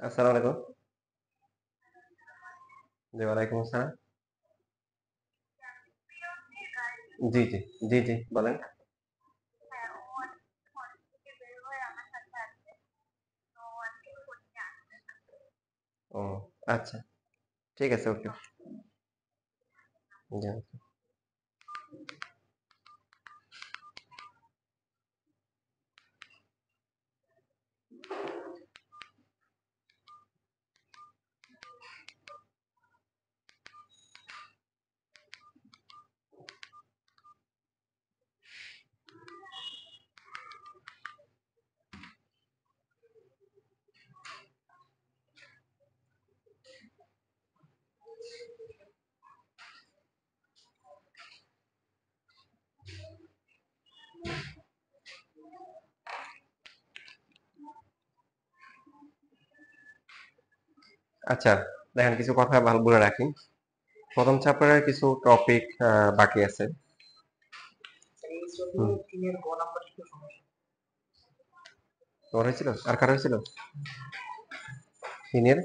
আসসালামু আলাইকুম। জি, ওয়ালাইকুম আসসালাম। জি, জি, জি, জি, বলেন। ও আচ্ছা, ঠিক আছে, ওকে। জি। আচ্ছা, দেখেন কিছু কথা ভালো বলে রাখি। প্রথম চ্যাপ্টারের কিছু টপিক বাকি আছে। তোমার হয়েছিল? আর কারো হয়েছিল? তিনের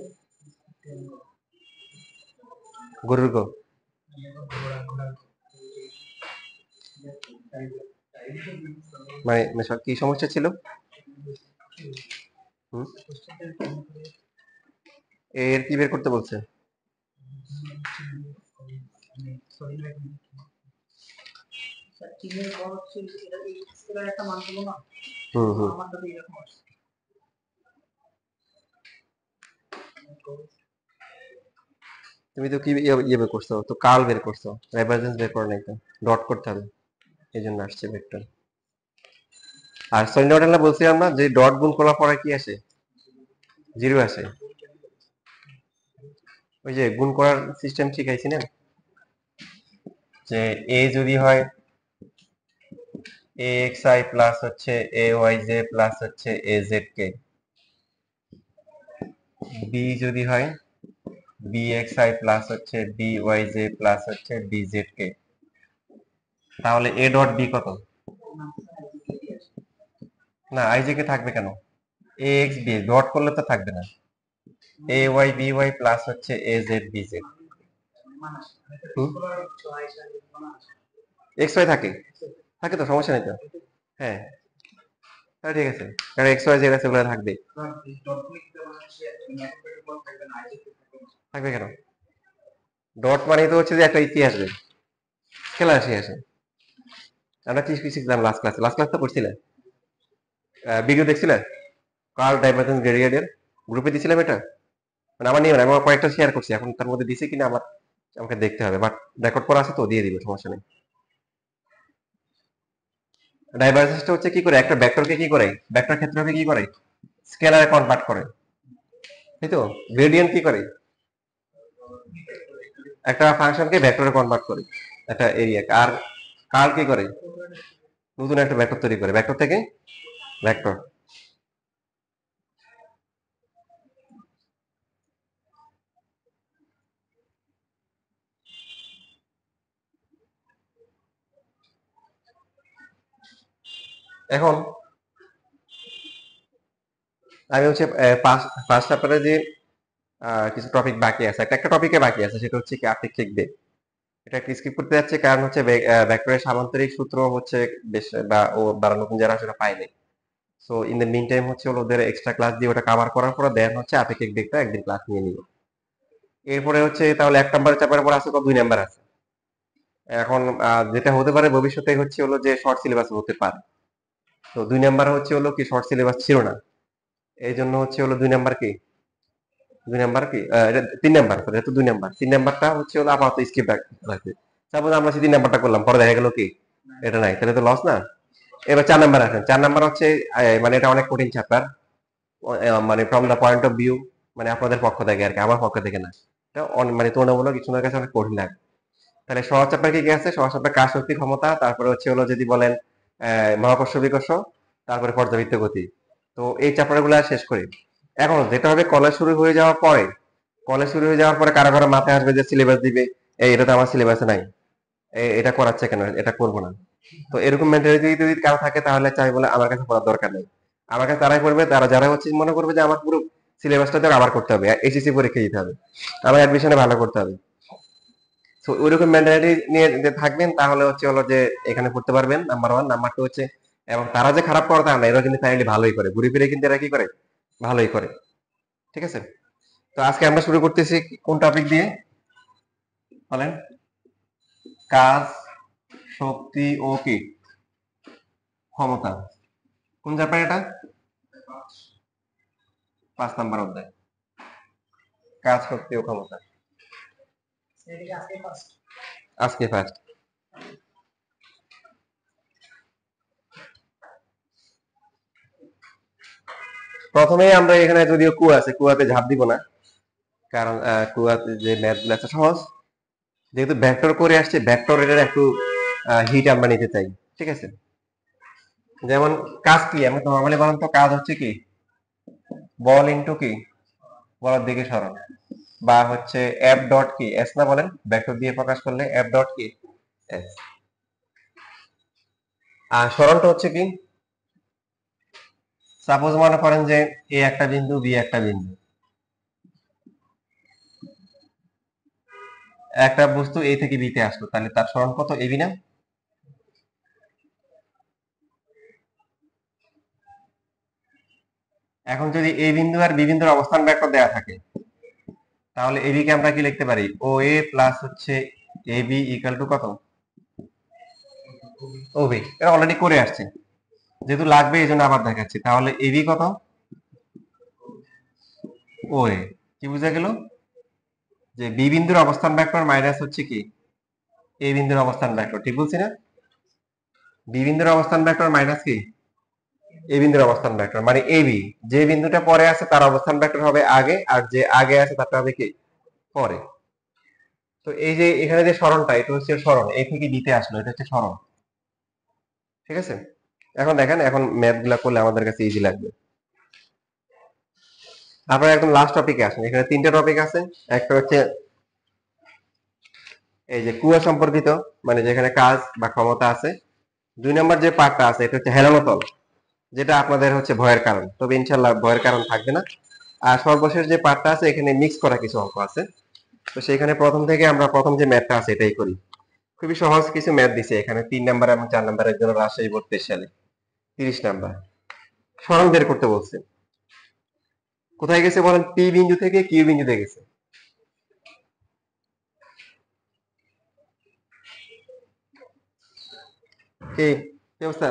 গরুর গো। মানে কি সমস্যা ছিল? হুম? এর কি বের করতে বলছে? হুম, হুম। তুমি তো কি ইয়ে বের করছো, তো কার্ল বের করছো, ডাইভারজেন্স বের করো নাই তো, ডট করতে হবে, এই জন্য আসছে ভেক্টর। আর সলিনয়েড বলছি আমরা যে ডট গুণ করার পরে কি আসে? জিরো আসে। ওই যে গুণ করার সিস্টেম শিখাইছি না, যে এ যদি হয় এ এক্স আই প্লাস হচ্ছে এ ওয়াই জে প্লাস হচ্ছে এ জেড কে, বি যদি হয় বি এক্স আই প্লাস হচ্ছে বি ওয়াই জে প্লাস হচ্ছে বি জেড কে, তাহলে এ ডট বি কত? না, আই জে কে থাকবে কেন? এ এক্স বি ডট করলে তো থাকবে না। A Y B Y plus হচ্ছে A Z B Z. X Y থাকে, থাকে তো, সমস্যা নেই তো। হ্যাঁ, তাহলে ঠিক আছে, কারণ এক্স ওয়াই জেড আছে ওগুলো থাকবে। থাকবে কেন? ডট মানে তো হচ্ছে যে একটা ইতি আসবে, খেলা আসে আসে। আমরা কি কি শিখলাম লাস্ট ক্লাসে? লাস্ট ক্লাস তো পড়ছিলে, ভিডিও দেখছিলে কার্ল ডাইভারজেন্স গ্রেডিয়েন্টের, গ্রুপে দিছিলাম এটা। মানে আমার নিয়ে আমি আমার কয়েকটা শেয়ার করছি, এখন তার মধ্যে দিছে কিনা আমার আমাকে দেখতে হবে, বাট রেকর্ড করা আছে তো, দিয়ে দিব, সমস্যা নেই। ডাইভারজেন্সটা হচ্ছে কি করে, একটা ভেক্টরকে কি করে, ভেক্টর ক্ষেত্রকে কি করে, স্কেলারে কনভার্ট করে, তাই তো। গ্রেডিয়েন্ট কি করে, একটা ফাংশনকে ভেক্টরে কনভার্ট করে, একটা এরিয়া। আর কার্ল কি করে, নতুন একটা ভেক্টর তৈরি করে, ভেক্টর থেকে ভেক্টর। এখন আমি হচ্ছে ফার্স্ট চ্যাপ্টারে যে কিছু টপিক বাকি আছে, একটা টপিকে বাকি আছে, সেটা হচ্ছে কি আপেক্ষিক বেগ। এটা একটু স্কিপ করতে যাচ্ছে, কারণ হচ্ছে ভেক্টরের সামান্তরিক সূত্র হচ্ছে বেশ, বা ও যারা নতুন যারা সেটা পায়নি। So in the meantime হচ্ছে ওদের এক্সট্রা ক্লাস দিয়ে ওটা কভার করার পর দেন হচ্ছে আপেক্ষিক বেগটা একদিন ক্লাস নিয়ে নিব। এরপরে হচ্ছে তাহলে এক নাম্বার চ্যাপ্টারের পর আছে, কত, 2 নাম্বার আছে। এখন যেটা হতে পারে ভবিষ্যতে হচ্ছে হলো যে শর্ট সিলেবাস হতে পারে। তো 2 নাম্বার হচ্ছে হলো কি শর্ট সিলেবাস ছিল না, এই জন্য হচ্ছে হলো 2 নাম্বার কি, 2 নাম্বার কি, এটা 3 নাম্বার, এটা তো 2 নাম্বার। 3 নাম্বারটা হচ্ছে হলো আপাতত স্কিপ রাখবে। সাপোজ আমরা 3 নাম্বারটা করলাম, পরে দেখা গেল কি এটা নাই, তাহলে তো লস না। এবার 4 নাম্বার আসেন, 4 নাম্বার হচ্ছে মানে এটা অনেক কঠিন চ্যাপ্টার, মানে from the point of view, মানে আপনাদের পক্ষ থেকে আর কি, আমার পক্ষ থেকে না। এটা মানে তুলনামূলক কিছু কাছে অনেক কঠিন লাগে। তাহলে সহজ চ্যাপ্টার কি কি আছে? সহজ চ্যাপ্টার কাজ শক্তি ক্ষমতা, তারপরে হচ্ছে হলো যদি বলেন মহাকর্ষ বিকর্ষ, তারপরে পর্যাবৃত্ত গতি। তো এই চ্যাপ্টার গুলো শেষ করি। এখন যেটা হবে কলেজ শুরু হয়ে যাওয়ার পরে, কলেজ শুরু হয়ে যাওয়ার পরে কারো কারো মাথায় আসবে যে সিলেবাস দিবে, এই এটা তো আমার সিলেবাসে নাই, এটা করাচ্ছে কেন, এটা করবো না। তো এরকম মেন্টালিটি যদি কারো থাকে তাহলে চাই বলে আমার কাছে পড়ার দরকার নেই। আমার কাছে তারাই পড়বে যারা যারা হচ্ছে মনে করবে যে আমার পুরো সিলেবাসটা তো আবার করতে হবে, এসএসসি পরীক্ষা দিতে হবে, আমার অ্যাডমিশনে ভালো করতে হবে। তো ওইরকম মেন্টালিটি নিয়ে যে থাকবেন তাহলে হচ্ছে হলো যে এখানে পড়তে পারবেন, নাম্বার ওয়ান। নাম্বার টু হচ্ছে, এবং তারা যে খারাপ করে তা না, এরা কিন্তু ফাইনালি ভালোই করে, ঘুরে ফিরে কিন্তু এরা কি করে, ভালোই করে। ঠিক আছে, তো আজকে আমরা শুরু করতেছি কোন টপিক দিয়ে বলেন? কাজ, শক্তি ও কি ক্ষমতা। কোন চ্যাপ্টার এটা? 5 নাম্বার অধ্যায়, কাজ, শক্তি ও ক্ষমতা। আজকে ফার্স্ট। প্রথমেই আমরা এখানে যদিও কুয়া আছে, কুয়াতে ঝাঁপ দিব না, কারণ কুয়াতে যে ম্যাথ গুলো আছে সহজ, যেহেতু ভেক্টর করে আসছে, ভেক্টরের একটু হিট আমরা নিতে চাই। ঠিক আছে, যেমন কাজ কি আমরা নর্মালি বলেন তো, কাজ হচ্ছে কি বল ইন্টু কি বলের দিকে সরণ, বা হচ্ছে এফ ডট কি এস না, বলেন ভেক্টর দিয়ে প্রকাশ করলে এফ ডট কি এস। আর সরণটা হচ্ছে কি, সাপোজ মনে করেন যে এ একটা বিন্দু, বি একটা বিন্দু, একটা বস্তু এ থেকে বি তে আসলো, তাহলে তার সরণ কত, এবি না? এখন যদি এ বিন্দু আর বি বিন্দুর অবস্থান ভেক্টর দেওয়া থাকে, তাহলে এবি কে আমরা কি লিখতে পারি, ও এ প্লাস হচ্ছে এ বি ইকুয়াল টু কত, ও বি। এটা অলরেডি করে আসছে, যেহেতু লাগবে এই জন্য আবার দেখাচ্ছি। তাহলে এবি কত, ও এ। কি বুঝা গেল, যে বি বিন্দুর অবস্থান ভেক্টর মাইনাস হচ্ছে কি এ বিন্দুর অবস্থান ভেক্টর। ঠিক বলছি না? বি বিন্দুর অবস্থান ভেক্টর মাইনাস কি এ বিন্দুর অবস্থান ভেক্টর, মানে এবি যে বিন্দুটা পরে আছে তার অবস্থান ভেক্টর হবে আগে, আর যে আগে আছে তারটা হবে কি পরে। তো এই যে এখানে যে সরণটা, এটা হচ্ছে সরণ, এ থেকে দিতে আসলো, এটা হচ্ছে সরণ। ঠিক আছে, এখন দেখেন, এখন ম্যাথ গুলা করলে আমাদের কাছে ইজি লাগবে। আপনারা একদম লাস্ট টপিকে আসেন, এখানে 3টা টপিক আছে। একটা হচ্ছে এই যে কুয়া সম্পর্কিত, মানে যেখানে কাজ বা ক্ষমতা আছে। 2 নম্বর যে পার্টটা আছে এটা হচ্ছে হেলানো তল, যেটা আপনাদের হচ্ছে ভয়ের কারণ, তবে ইনশাল্লাহ ভয়ের কারণ থাকবে না। আর সর্বশেষ যে পার্টটা আছে এখানে মিক্স করা কিছু অঙ্ক আছে। তো সেখানে প্রথম থেকে আমরা প্রথম যে ম্যাথটা আছে এটাই করি। খুবই সহজ কিছু ম্যাথ দিছে এখানে, 3 নাম্বার এবং 4 নাম্বারের জন্য রাজশাহী বোর্ড 23 সালে 30 নাম্বার। সরণ বের করতে বলছে। কোথায় গেছে বলেন? পি বিন্দু থেকে কিউ বিন্দুতে গেছে। কি কি অবস্থা?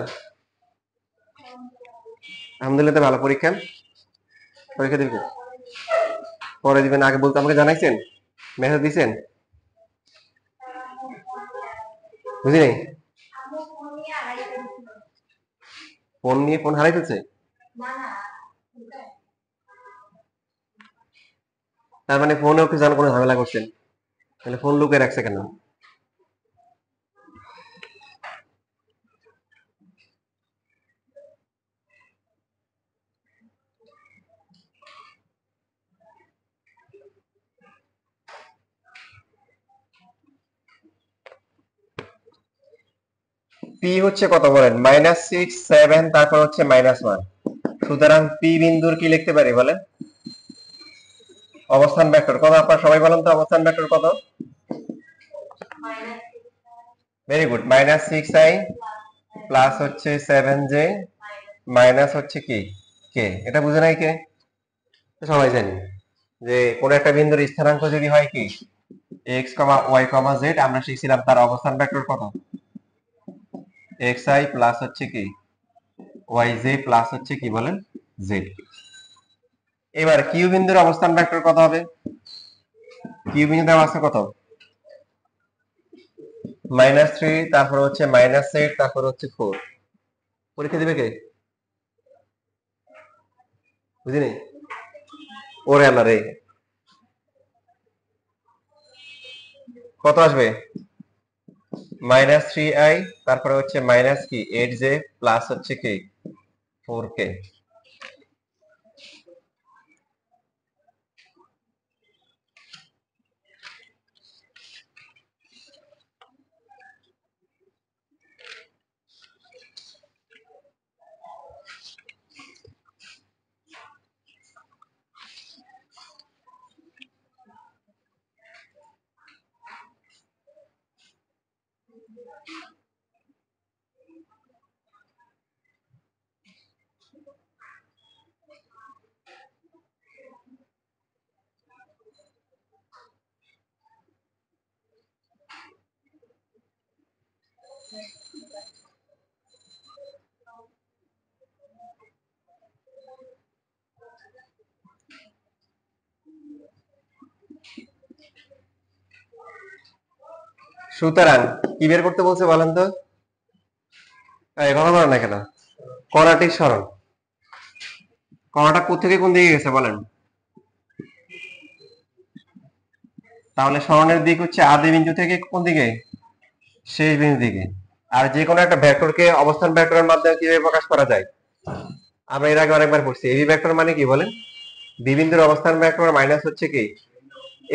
আলহামদুলিল্লাহ, ভালো। পরীক্ষা পরীক্ষা দিবেন, পরে দিবেন, আগে বলতে আমাকে জানাইছেন, মেসেজ দিছেন? বুঝি নাই। ফোন নিয়ে ফোন হারাই ফেলছে, তার মানে ফোনেও কি জানো কোনো ঝামেলা করছেন? তাহলে ফোন লুকিয়ে রাখছে কেন? পি হচ্ছে কত বলেন? -6 7, তারপর হচ্ছে -1। সুতরাং পি বিন্দুর কি লিখতে পারি বলেন? অবস্থান ভেক্টর কত আপনারা সবাই বলেন তো, অবস্থান ভেক্টর কত? ভেরি গুড, -6i প্লাস হচ্ছে 7j মাইনাস হচ্ছে কি কে। এটা বুঝে নাই কে? সবাই জানি যে কোন একটা বিন্দুর স্থানাঙ্ক যদি হয় কি x, y, z, আমরা শিখছিলাম তার অবস্থান ভেক্টর কত, xi প্লাস হচ্ছে কি yj প্লাস হচ্ছে কি বলেন z। এবার কিউ বিন্দুর অবস্থান ভেক্টর কত হবে? কিউ বিন্দু দেওয়া আছে কত, -3, তারপর হচ্ছে -8, তারপর হচ্ছে 4। পরীক্ষা দিবে কে? বুঝিনি। ওরে আল্লাহ রে, কত আসবে? -3i, তারপরে হচ্ছে মাইনাস কি 8j প্লাস হচ্ছে কি 4k। সুতরাং কি বের করতে বলছে বলেন তো? কথা বলেন না কেন? কর্ণাটিক সরণ। কর্ণাটা কোথেকে কোন দিকে গেছে বলেন? তাহলে সরণের দিক হচ্ছে আদি বিন্দু থেকে কোন দিকে? শেষ বিন্দু দিকে। আর যে কোনো একটা ভেক্টরকে অবস্থান ভেক্টরের মাধ্যমে কিভাবে প্রকাশ করা যায়? আমরা এর আগে অনেকবার পড়ছি। এবি ভেক্টর মানে কি বলেন? বি বিন্দুর অবস্থান ভেক্টর মাইনাস হচ্ছে কি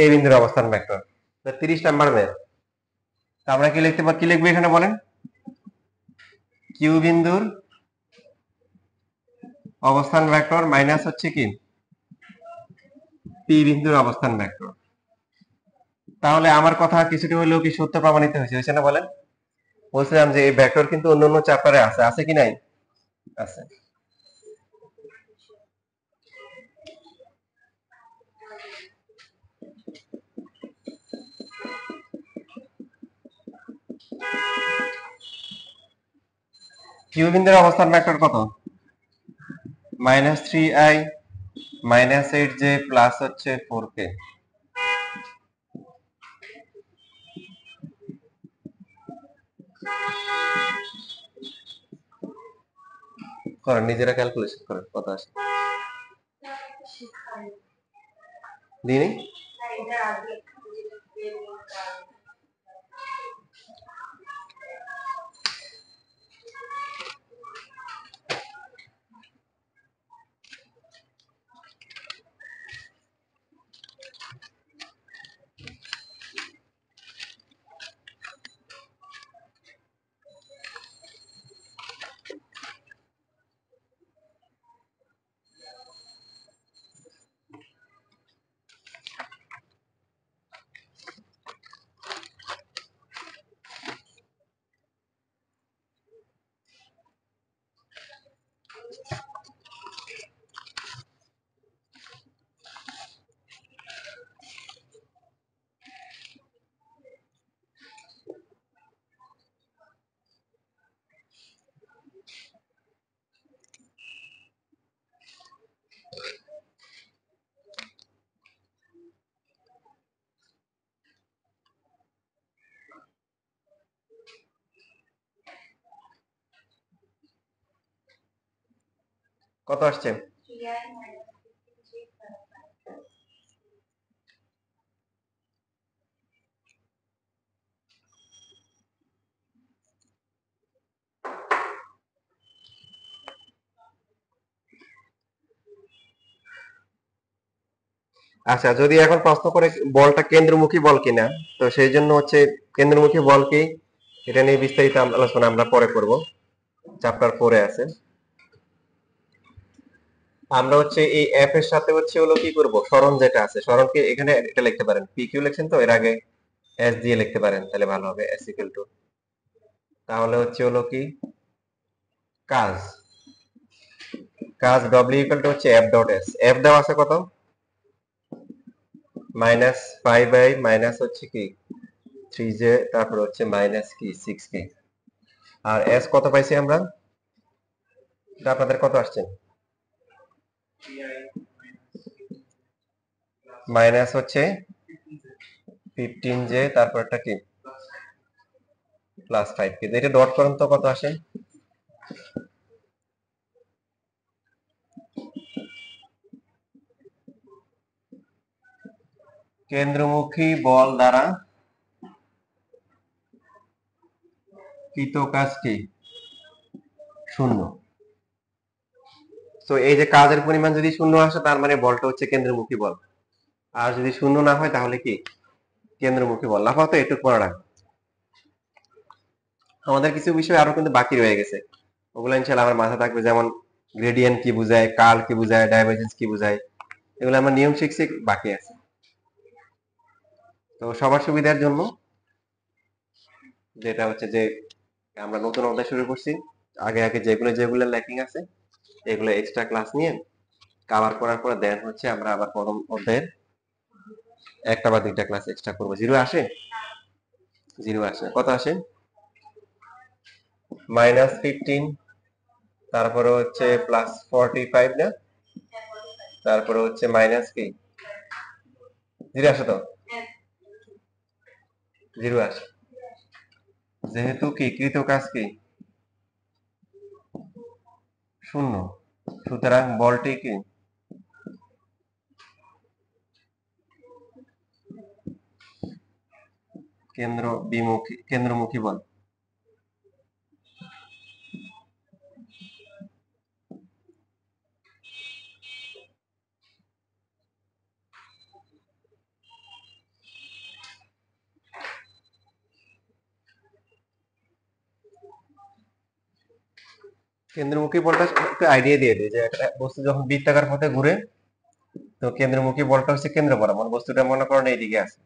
এ বিন্দুর অবস্থান ভেক্টর। 30 number math. আমরা কি কি লিখবো এখানে বলেন? কিউ বিন্দুর অবস্থান ভেক্টর মাইনাস হচ্ছে কি পি বিন্দুর অবস্থান ভেক্টর। তাহলে আমার কথা কিছুটা হলেও কি সত্য প্রমাণিত হয়েছে না বলেন? বলছিলাম যে এই ভেক্টর কিন্তু অন্যান্য চ্যাপ্টারে আছে, আছে কি নাই? আছে। কিউ বিন্দুর অবস্থান ভেক্টর কত? -3i -8j প্লাস হচ্ছে 4k। করেন, নিজেরা ক্যালকুলেশন করেন কত আসে। দিনি কত আসছে? আচ্ছা, যদি এখন প্রশ্ন করে বলটা কেন্দ্রমুখী বল কিনা, তো সেই জন্য হচ্ছে কেন্দ্রমুখী বল কি এটা নিয়ে বিস্তারিত আলোচনা আমরা পরে করব, চ্যাপ্টার 4 এ আছে। আমরা হচ্ছে এই এফ এর সাথে হচ্ছে হলো কি করব, সরণ যেটা আছে সরণকে এখানে এটা লিখতে পারেন, পি কিউ লিখছেন তো এর আগে এস দিয়ে লিখতে পারেন, তাহলে ভালো হবে। এস ইকুয়াল টু, তাহলে হচ্ছে হলো কি কাজ কাজ ডব্লিউ ইকুয়াল টু হচ্ছে এফ ডট এস। এফ দেওয়া আছে কত? -5i মাইনাস হচ্ছে কি 3j, তারপর হচ্ছে মাইনাস কি 6k। আর এস কত পাইছি আমরা? এটা আপনাদের কত আসছে? মাইনাস হচ্ছে 15j, তারপর একটা কি প্লাস 5k। এটা ডট করেন তো কত আসে? কেন্দ্রমুখী বল দ্বারা কৃত কাজটি শূন্য। তো এই যে কাজের পরিমাণ যদি শূন্য আসে তার মানে বলটা হচ্ছে কেন্দ্রমুখী বল, আর যদি শূন্য না হয় তাহলে কি কেন্দ্রমুখী বল। আপাতত এটুকু মনে রাখবো। আমাদের কিছু বিষয় আরো কিন্তু বাকি রয়ে গেছে, ওগুলো ইনশাআল্লাহ আমার মাথা থাকবে, যেমন গ্রেডিয়েন্ট কি বোঝায়, কার্ল কি বোঝায়, ডাইভারজেন্স কি বোঝায়, এগুলো আমরা নিয়ম শিখছি, বাকি আছে। তো সবার সুবিধার জন্য যেটা হচ্ছে যে আমরা নতুন অধ্যায় শুরু করছি, আগে আগে যেগুলো যেগুলো ল্যাকিং আছে এগুলো এক্সট্রা ক্লাস নিয়ে কভার করার পর দেন হচ্ছে আমরা আবার প্রথম অধ্যায়ের একটা বা দুইটা ক্লাস এক্সট্রা করবো। জিরো আসে? জিরো আসে, কত আসে? -15, তারপরে হচ্ছে +45 না, তারপরে হচ্ছে মাইনাস কি জিরো আসে তো? জিরো আসে, যেহেতু কি কৃত কাজ কি শূন্য, সুতরাং বলটি কি কেন্দ্রমুখী বল। কেন্দ্রমুখী বলটা একটু আইডিয়া দিয়ে দিই, যে একটা বস্তু যখন বৃত্তাকার পথে ঘুরে, তো কেন্দ্রমুখী বলটা হচ্ছে কেন্দ্র বরাবর, বস্তুটা মনে করেন এইদিকে আছে,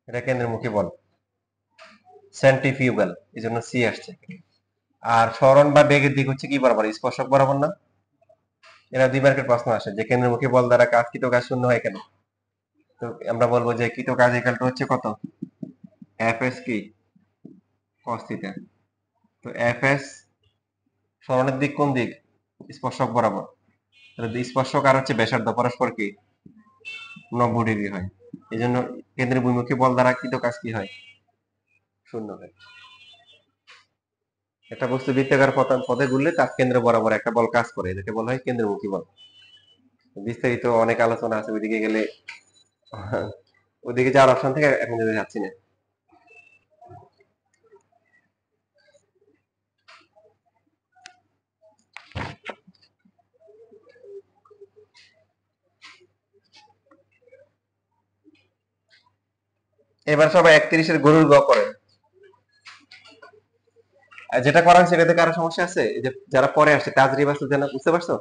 এটা কেন্দ্রমুখী বল, সেন্ট্রিফিউগাল, এই জন্য সি আসছে। আর সরণ বা বেগের দিক হচ্ছে কি বরাবর? স্পর্শক বরাবর না? এরা 2 মার্কের প্রশ্ন আসে যে কেন্দ্রমুখী বল দ্বারা কৃত কাজ শূন্য হয় কেন। তো আমরা বলবো যে কৃত কাজ ইকুয়াল টু হচ্ছে কত, এফ এস কি cos থিটা। তো এফ এস সরণের দিক কোন দিক? স্পর্শক বরাবর। তাহলে স্পর্শক আর হচ্ছে ব্যাসার্ধ পরস্পর কি 90 ডিগ্রি হয়, এই জন্য কেন্দ্রের বিমুখী বল দ্বারা কৃত কাজ কি হয়? শূন্য হয়। একটা বস্তু বৃত্তাকার পথে ঘুরলে তার কেন্দ্র বরাবর একটা বল কাজ করে, এটাকে বলা হয় কেন্দ্রমুখী বল। বিস্তারিত অনেক আলোচনা আছে, ওইদিকে গেলে ওইদিকে যাওয়ার অপশন থেকে এখন যেতে যাচ্ছি না। এবার সবাই 31-এর গরুর গ করেন। আর যেটা করান সেটাতে কারো সমস্যা আছে? এই যে যারা পরে আসছে তাজরিব আছে, যেন বুঝতে পারছো?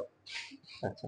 আচ্ছা,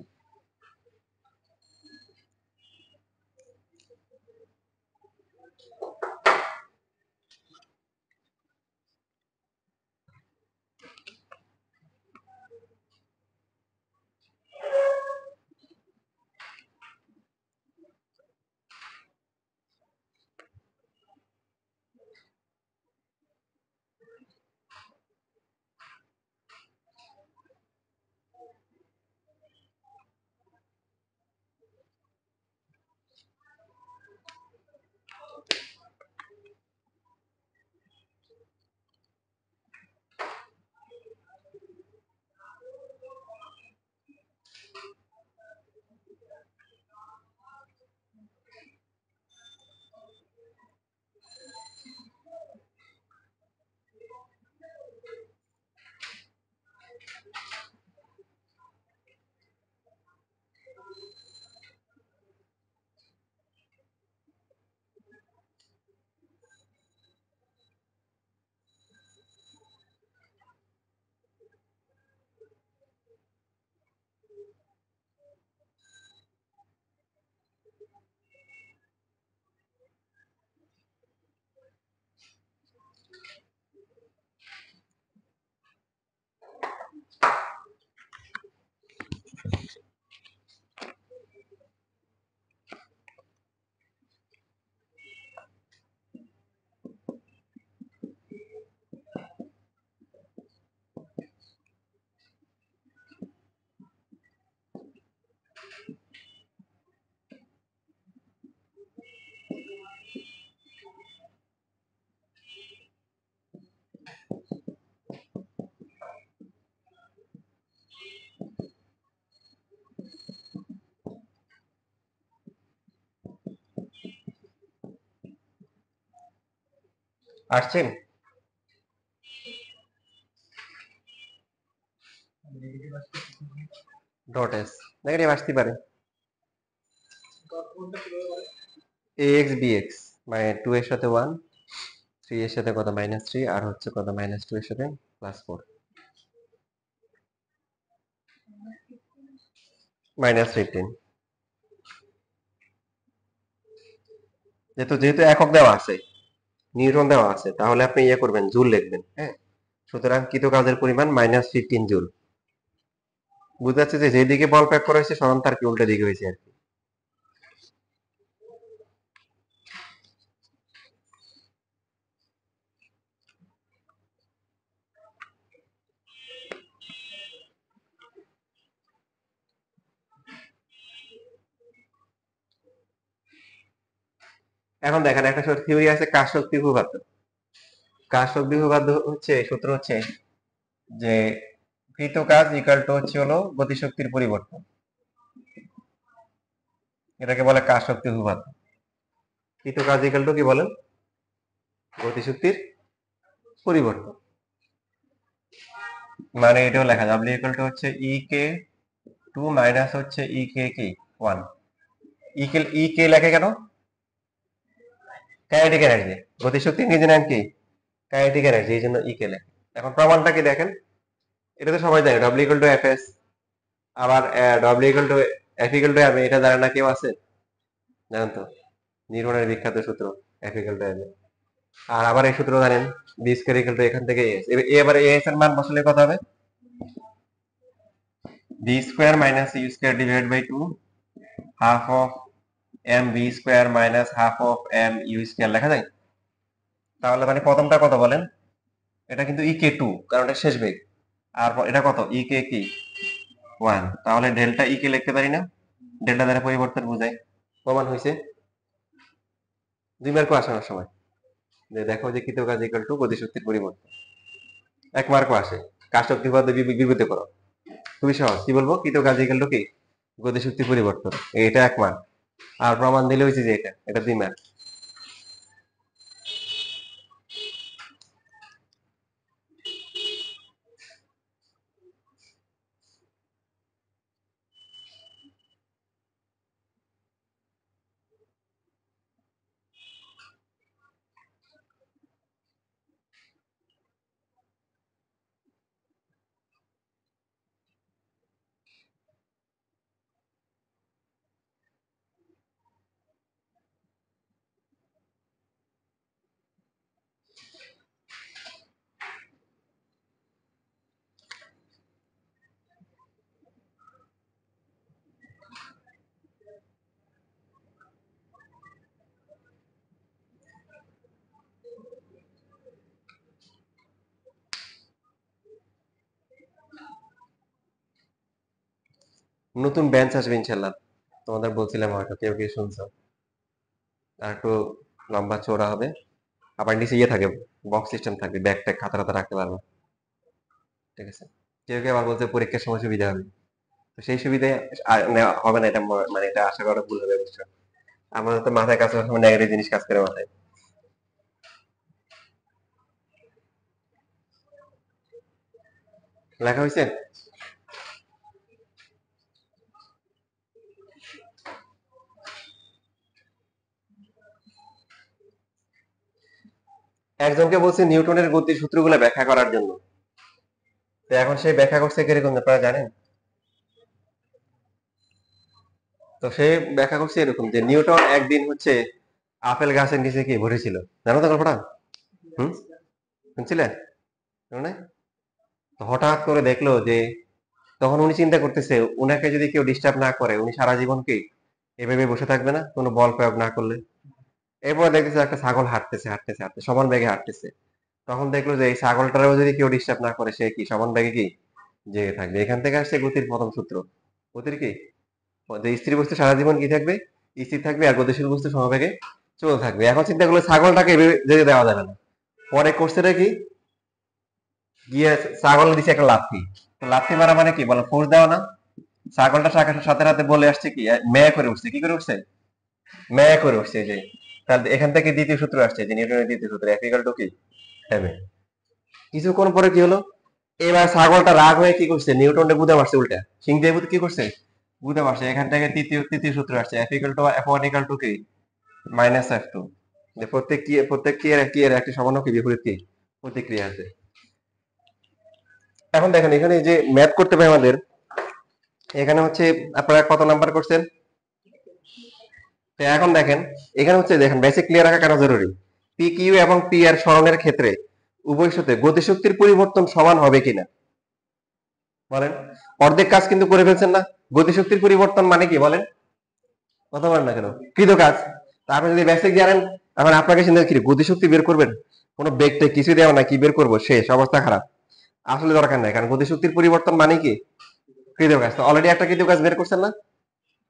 আসছেন? ডট এস নেগেটিভ আসতে পারে। এ এক্স বি এক্স মানে 2 এর সাথে 1, 3 এর সাথে কত -3, আর হচ্ছে কত -2 এর সাথে +4, -15। যেহেতু যেহেতু একক দেওয়া আছে, নিউটন দেওয়া আছে, তাহলে আপনি ইয়ে করবেন, জুল লিখবেন। হ্যাঁ, সুতরাং কৃত কাজের পরিমাণ -15 জুল। বুঝতে যাচ্ছে যে যেদিকে বল প্রয়োগ করা হয়েছে সমান তার কি উল্টো দিকে হয়েছে আর কি। এখন দেখেন একটা থিওরি আছে কাজ শক্তি উপপাদ্য। কাজ শক্তি উপপাদ্য হচ্ছে, সূত্র হচ্ছে যে কৃত কাজ ইকুয়াল টু হচ্ছে হলো গতিশক্তির পরিবর্তন। এটাকে বলে কাজ শক্তি উপপাদ্য। কৃত কাজ ইকুয়াল টু কি বলেন? গতিশক্তির পরিবর্তন। মানে এটাও লেখা যাবে ইকুয়াল টু হচ্ছে ই কে 2 মাইনাস হচ্ছে ই কে কি 1। ই কে লেখে কেন? Kinetic energy. গতিশক্তি ইংরেজি নাম কি? কাইনেটিক এনার্জি, এই জন্য ই কে লেখে। এখন প্রমাণটা কি দেখেন, এটা তো সবাই জানে, W equal to F S. আবার W equal to F equal to M, এটা জানে না কেউ আছে? জানেন তো, নিউটনের বিখ্যাত সূত্র এফ ইকুয়াল টু এম। আর আবার এই সূত্র জানেন, বি স্কয়ার ইকুয়াল টু এখান থেকে এস। এবার এস এর মান বসালে কত হবে? B square minus U square divide by 2 half of M B square minus half of M U square লেখা যায়। তাহলে মানে প্রথমটা কত বলেন? এটা কিন্তু ই কে 2, কারণ এটা শেষ বেগ। আর এটা কত? ই কে কি 1। তাহলে ডেল্টা ই কে লিখতে পারি না? ডেল্টা দ্বারা পরিবর্তন বোঝায়। প্রমাণ হয়েছে। 2 মার্কও আসে অনেক সময়, যে দেখো যে কৃত কাজ ইকুয়াল টু গতিশক্তির পরিবর্তন। 1 মার্কও আসে, কাজ শক্তি পদ্ধতি বিবৃত করো। খুবই সহজ, কি বলবো? কৃত কাজ ইকুয়াল টু কি? গতিশক্তি পরিবর্তন। এটা 1 মার্ক। আর প্রমাণ দিলে হয়েছে যে এটা 2 মার্ক। নতুন বেঞ্চ আসবে ইনশাল্লাহ, তোমাদের বলছিলাম, হয়তো কেউ কেউ শুনছো। আর একটু লম্বা চওড়া হবে। আবার নিচে ইয়ে থাকে, বক্স সিস্টেম থাকবে, ব্যাগ ট্যাগ খাতা টাতা রাখতে পারবে। ঠিক আছে। কেউ কেউ আবার বলছে পরীক্ষার সময় সুবিধা হবে। তো সেই সুবিধায় নেওয়া হবে না, এটা মানে এটা আশা করা ভুল হবে অবশ্য। আমাদের তো মাথায় কাজ করার সময় নেগেটিভ জিনিস কাজ করে মাথায়। লেখা হয়েছে? একজনকে বলছে নিউটনের গতির সূত্রগুলো ব্যাখ্যা করার জন্য। তো এখন সে ব্যাখ্যা করছে কিরকম আপনারা জানেন? তো সে ব্যাখ্যা করছে এরকম যে নিউটন একদিন হচ্ছে আপেল গাছের নিচে কি বসেছিল। জানো তো গল্পটা? হুম, শুনছিলেন? শুনো নাই? তো হঠাৎ করে দেখলো যে, তখন উনি চিন্তা করতেছে উনাকে যদি কেউ ডিস্টার্ব না করে উনি সারা জীবন কি এভাবে বসে থাকবে না, কোনো বল প্রয়োগ না করলে। এরপর দেখতেছে একটা ছাগল হাঁটতেছে হাঁটতেছে হাঁটতেছে, সমান বেগে হাঁটতেছে। তখন দেখলো যে এই ছাগলটারও যদি কেউ ডিস্টার্ব না করে সে কি সমান বেগে কি জেগে থাকবে। এখান থেকে আসছে গতির প্রথম সূত্র। গতির কি, যে স্থির বস্তু সারা জীবন কি থাকবে, স্থির থাকবে, আর গতিশীল বস্তু সমবেগে চলতে থাকবে। এখন চিন্তা করলে ছাগলটাকে এভাবে যেতে দেওয়া যাবে না। পরে করছে কি, গিয়ে ছাগল দিছে একটা লাথি। তো লাথি মারা মানে কি বলো, ফোর্স দেওয়া না। ছাগলটা সাথে সাথে বলে আসছে কি, মেয়ে করে উঠছে। কি করে উঠছে? মেয়ে করে উঠছে। যে তাহলে এখান থেকে দ্বিতীয় সূত্র আসছে, যে নিউটনের দ্বিতীয় সূত্র, এফ ইকুয়াল টু কি এম এ। কিছুক্ষণ পরে কি হলো, এবার ছাগলটা রাগ হয়ে কি করছে, নিউটনকে গুদে মারছে উল্টা। সিং দিয়ে কি করছে, গুদে মারছে। এখান থেকে তৃতীয় তৃতীয় সূত্র আসছে, F equal to F one equal to কি মাইনাস এফ টু। যে প্রত্যেক কি এর একটি সমান কি বিপরীত কি প্রতিক্রিয়া আছে। এখন দেখেন এখানে যে ম্যাথ করতে হবে আমাদের, এখানে হচ্ছে আপনারা কত নাম্বার করছেন? তো এখন দেখেন, এখানে হচ্ছে দেখেন বেসিক ক্লিয়ার রাখা কেন জরুরি। পি কিউ এবং পি আর সরণের ক্ষেত্রে উভয় সাথে গতিশক্তির পরিবর্তন সমান হবে কিনা বলেন। অর্ধেক কাজ কিন্তু করে ফেলছেন না। গতিশক্তির পরিবর্তন মানে কি বলেন? কথা বলেন না কেন? কৃত কাজ। আপনি যদি বেসিক জানেন, এখন আপনাকে চিন্তা কি গতিশক্তি বের করবেন? কোনো বেগটা কিছু দেওয়া না, কি বের করবো? শেষ, অবস্থা খারাপ। আসলে দরকার নাই, কারণ গতিশক্তির পরিবর্তন মানে কি? কৃত কাজ। তো অলরেডি একটা কৃত কাজ বের করছেন না?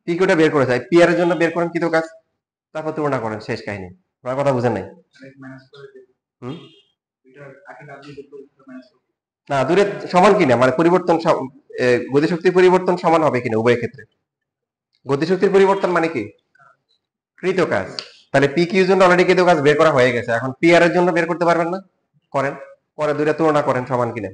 পি কিউটা বের করে যায়, পি আর এর জন্য বের করেন কৃত কাজ, তারপর তুলনা করেন, শেষ কাহিনী। আমার কথা বুঝেন নাই? হুম? না, দূরে সমান কিনা মানে পরিবর্তন গতিশক্তির পরিবর্তন সমান হবে কিনা উভয় ক্ষেত্রে? গতিশক্তির পরিবর্তন মানে কি? কৃত কাজ। তাহলে পি কিউর জন্য অলরেডি কৃত কাজ বের করা হয়ে গেছে, এখন পি আর এর জন্য বের করতে পারবেন না? করেন, পরে দুইটা তুলনা করেন সমান কিনা।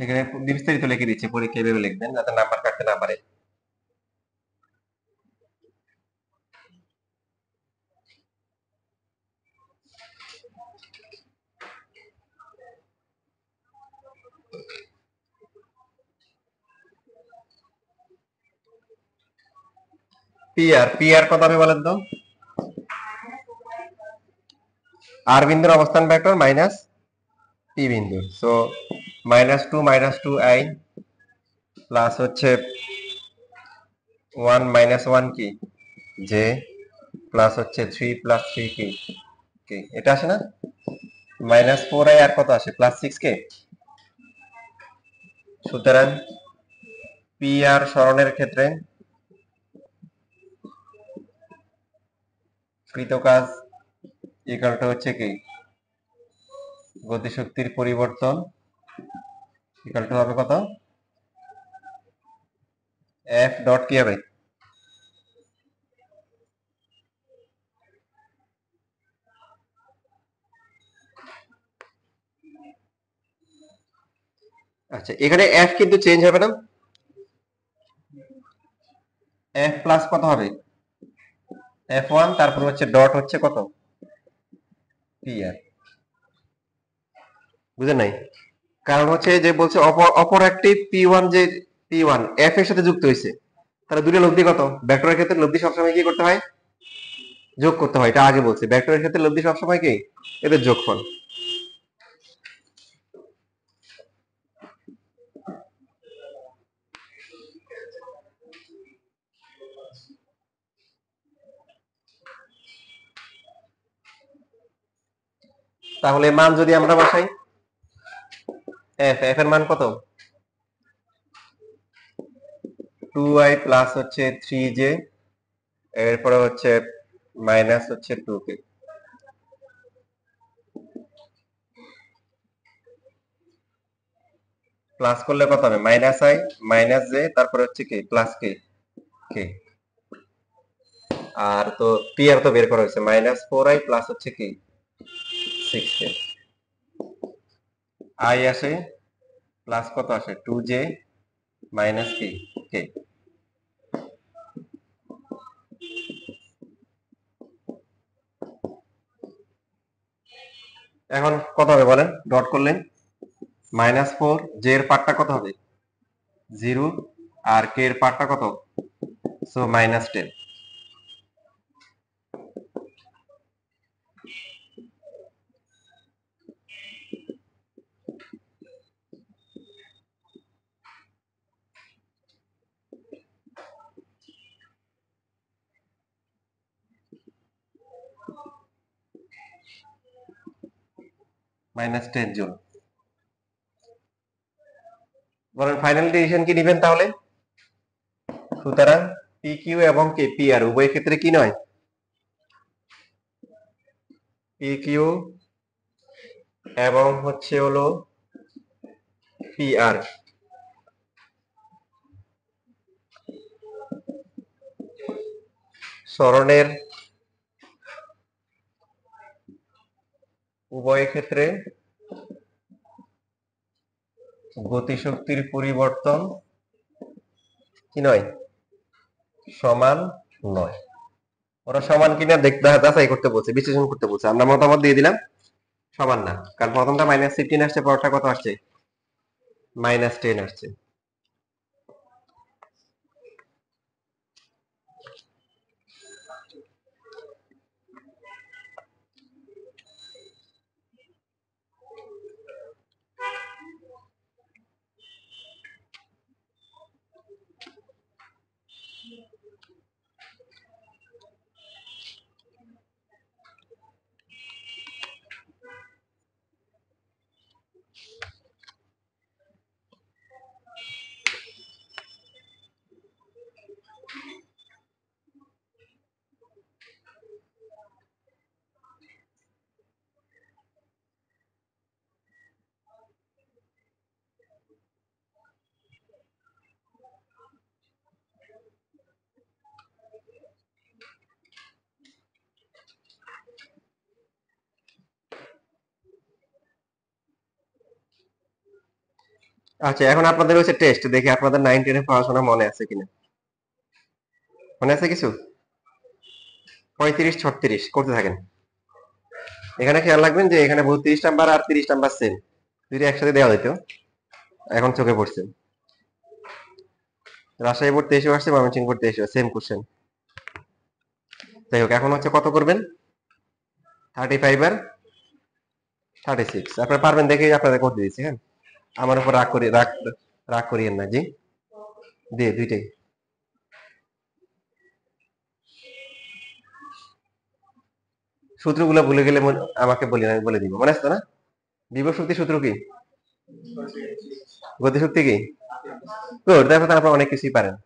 এখানে বিস্তারিত লিখে দিচ্ছে, পরীক্ষা এভাবে লিখবেন যাতে নাম্বার কাটতে না পারে। পি আর, পি আর কত হবে বলেন তো? আর বিন্দুর অবস্থান ভেক্টর মাইনাস পি বিন্দু, সো -2 -2i প্লাস হচ্ছে 1 -1 কি জে, প্লাস হচ্ছে 3 + 3 কি কি এটা আসে না? -4i আর কত আসে? +6 কে। সুতরাং পি আর সরণের ক্ষেত্রে কৃত কাজ ইকুয়ালটা হচ্ছে কি গতিশক্তির পরিবর্তন ইকুয়ালটা হবে কত? এফ ডট কি হবে? আচ্ছা, এখানে এফ কিন্তু চেঞ্জ হবে না, এফ প্লাস কত হবে? F1, তারপর হচ্ছে ডট হচ্ছে কত? P R. বুঝেন নাই? কারণ হচ্ছে যে বলছে অপর একটি P1, যে P1 F এর সাথে যুক্ত হয়েছে, তাহলে দুটো লব্ধি কত? ভেক্টরের ক্ষেত্রে লব্ধি সবসময় কি করতে হয়? যোগ করতে হয়, এটা আগে বলছে। ভেক্টরের ক্ষেত্রে লব্ধি সবসময় কি? এদের যোগফল। তাহলে মান যদি আমরা বসাই, এফ এর মান কত? 2y প্লাস হচ্ছে 3j, এরপরে হচ্ছে মাইনাস হচ্ছে 2k। প্লাস করলে কত হবে? মাইনাস i মাইনাস j, তারপরে হচ্ছে কি প্লাস কে কে। আর তো পি আর তো বের করা হয়েছে, মাইনাস 4i প্লাস হচ্ছে কি 6k। i আসে প্লাস কত আসে? 2j মাইনাস কি কে। এখন কত হবে বলেন? ডট করলেন -4, জে এর পার্টটা কত হবে? 0, আর কে এর পার্টটা কত? সো -10। -10 জুল। বলেন ফাইনাল ডিসিশন কি নেবেন তাহলে? সুতরাং পি কিউ এবং কে পি আর উভয় ক্ষেত্রে কি নয়? পি কিউ এবং হচ্ছে হলো পি আর সরণের উভয় ক্ষেত্রে গতিশক্তির পরিবর্তন কি নয়? সমান নয়। ওরা সমান কিনা দেখতে যাচাই করতে বলছে, বিশ্লেষণ করতে বলছে। আমরা মতামত দিয়ে দিলাম সমান না, কারণ প্রথমটা -15 আসছে, পরটা কত আসছে? -10 আসছে। আচ্ছা, এখন আপনাদের হচ্ছে টেস্ট, দেখি আপনাদের 9, 10 এর পড়াশোনা মনে আছে কিনা। মনে আছে কিছু? 35, 36 করতে থাকেন। এখানে খেয়াল রাখবেন যে এখানে 32 নাম্বার আর 30 নাম্বার সেম, যদি একসাথে দেওয়া হইতো। এখন চোখে পড়ছে, রাজশাহী বোর্ড 23 আসছে, ময়মনসিংহ বোর্ড 23, সেম কোশ্চেন। যাই হোক, এখন হচ্ছে কত করবেন? 35 আর 36 আপনারা পারবেন দেখে আপনাদের করতে দিচ্ছি। হ্যাঁ, আমার উপর রাগ করিয়েন না। জি, দিয়ে দুইটাই। সূত্রগুলো ভুলে গেলে আমাকে বলি, আমি বলে দিব। মনে আছে তো না? বিভব শক্তি সূত্র কি? গতিশক্তি কি? গুড, দেখো তো আপনারা অনেক কিছুই পারেন।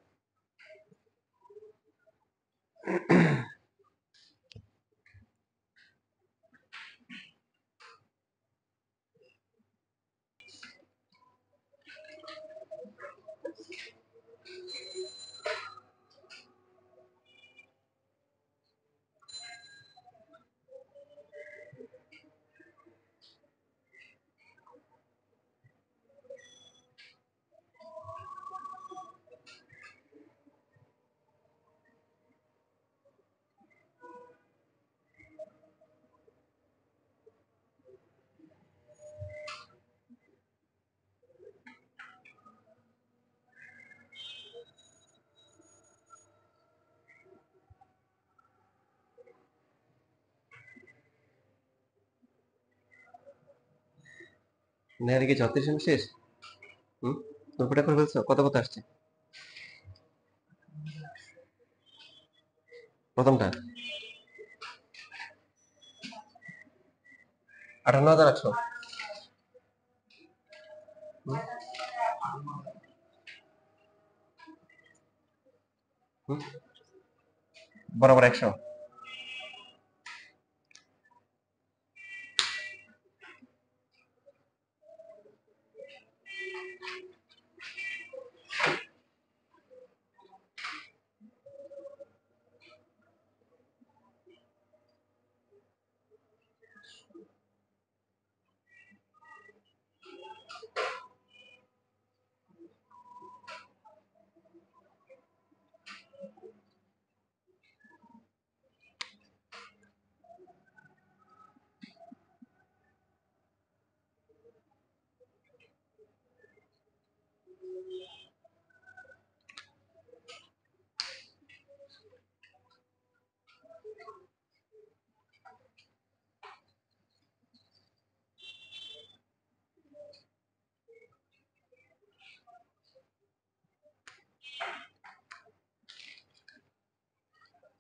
নেহারি কি 36 জন শেষ? হুম, নোটটা করে ফেলছো? কত কত আসছে প্রথমটা? 58,100। বরাবর 100।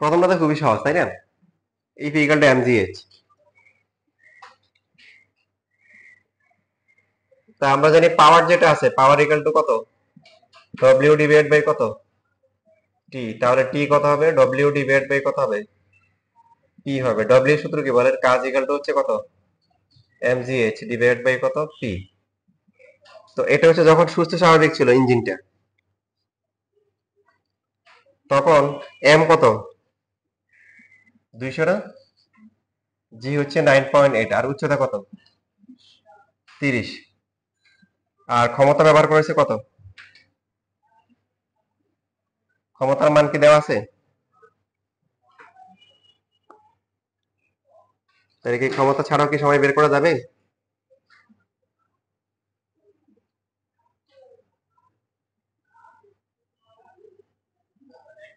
প্রথমটা তো খুবই সহজ, তাই না? If equal to MGH. তা আমরা জানি পাওয়ার যেটা আছে, পাওয়ার ইকুয়াল টু কত? ডব্লিউ ডিভাইড বাই কত? টি। তাহলে টি কত হবে? ডব্লিউ ডিভাইড বাই কত হবে? পি হবে। ডব্লিউ সূত্র কি বলেন? কাজ ইকুয়াল টু হচ্ছে কত? এমজিএইচ ডিভাইড বাই কত? পি। তো এটা হচ্ছে যখন সুস্থ স্বাভাবিক ছিল ইঞ্জিনটা, তখন এম কত? 200 না? জি হচ্ছে 9.8, আর উচ্চতা কত? 30। আর ক্ষমতা ব্যবহার করেছে কত? ক্ষমতার মান কি দেওয়া আছে? তাহলে কি ক্ষমতা ছাড়াও কি সময় বের করা যাবে?